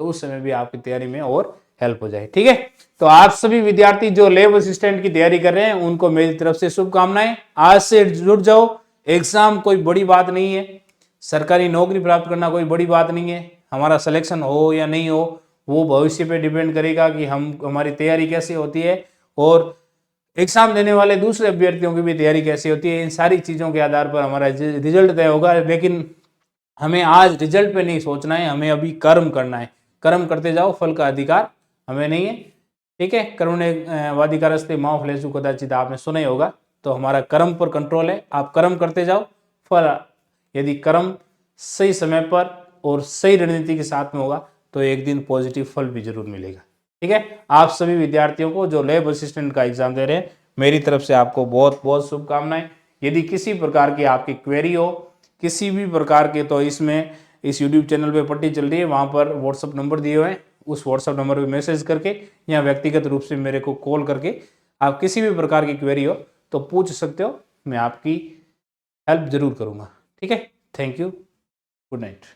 तो उस समय भी आपकी तैयारी में और हेल्प हो जाए, ठीक है। तो आप सभी विद्यार्थी जो लैब असिस्टेंट की तैयारी कर रहे हैं उनको मेरी तरफ से शुभकामनाएं। आज से जुड़ जाओ, एग्जाम कोई बड़ी बात नहीं है, सरकारी नौकरी प्राप्त करना कोई बड़ी बात नहीं है। हमारा सिलेक्शन हो या नहीं हो वो भविष्य पे डिपेंड करेगा कि हमारी तैयारी कैसे होती है, और एग्जाम देने वाले दूसरे अभ्यर्थियों की भी तैयारी कैसी होती है। इन सारी चीज़ों के आधार पर हमारा रिजल्ट तय होगा। लेकिन हमें आज रिजल्ट पे नहीं सोचना है, हमें अभी कर्म करना है। कर्म करते जाओ, फल का अधिकार हमें नहीं है, ठीक है। कर्मणे वाधिकारस्ते मां फलेषु कदाचित, आपने सुना ही होगा। तो हमारा कर्म पर कंट्रोल है, आप कर्म करते जाओ। फल यदि कर्म सही समय पर और सही रणनीति के साथ में होगा तो एक दिन पॉजिटिव फल भी जरूर मिलेगा, ठीक है। आप सभी विद्यार्थियों को जो लैब असिस्टेंट का एग्जाम दे रहे हैं मेरी तरफ से आपको बहुत बहुत शुभकामनाएं। यदि किसी प्रकार की आपकी क्वेरी हो किसी भी प्रकार के, तो इसमें इस यूट्यूब चैनल पे पट्टी चल रही है, वहाँ पर व्हाट्सअप नंबर दिए हुए हैं, उस व्हाट्सअप नंबर पे मैसेज करके या व्यक्तिगत रूप से मेरे को कॉल करके आप किसी भी प्रकार की क्वेरी हो तो पूछ सकते हो। मैं आपकी हेल्प जरूर करूँगा, ठीक है। Thank you, good night.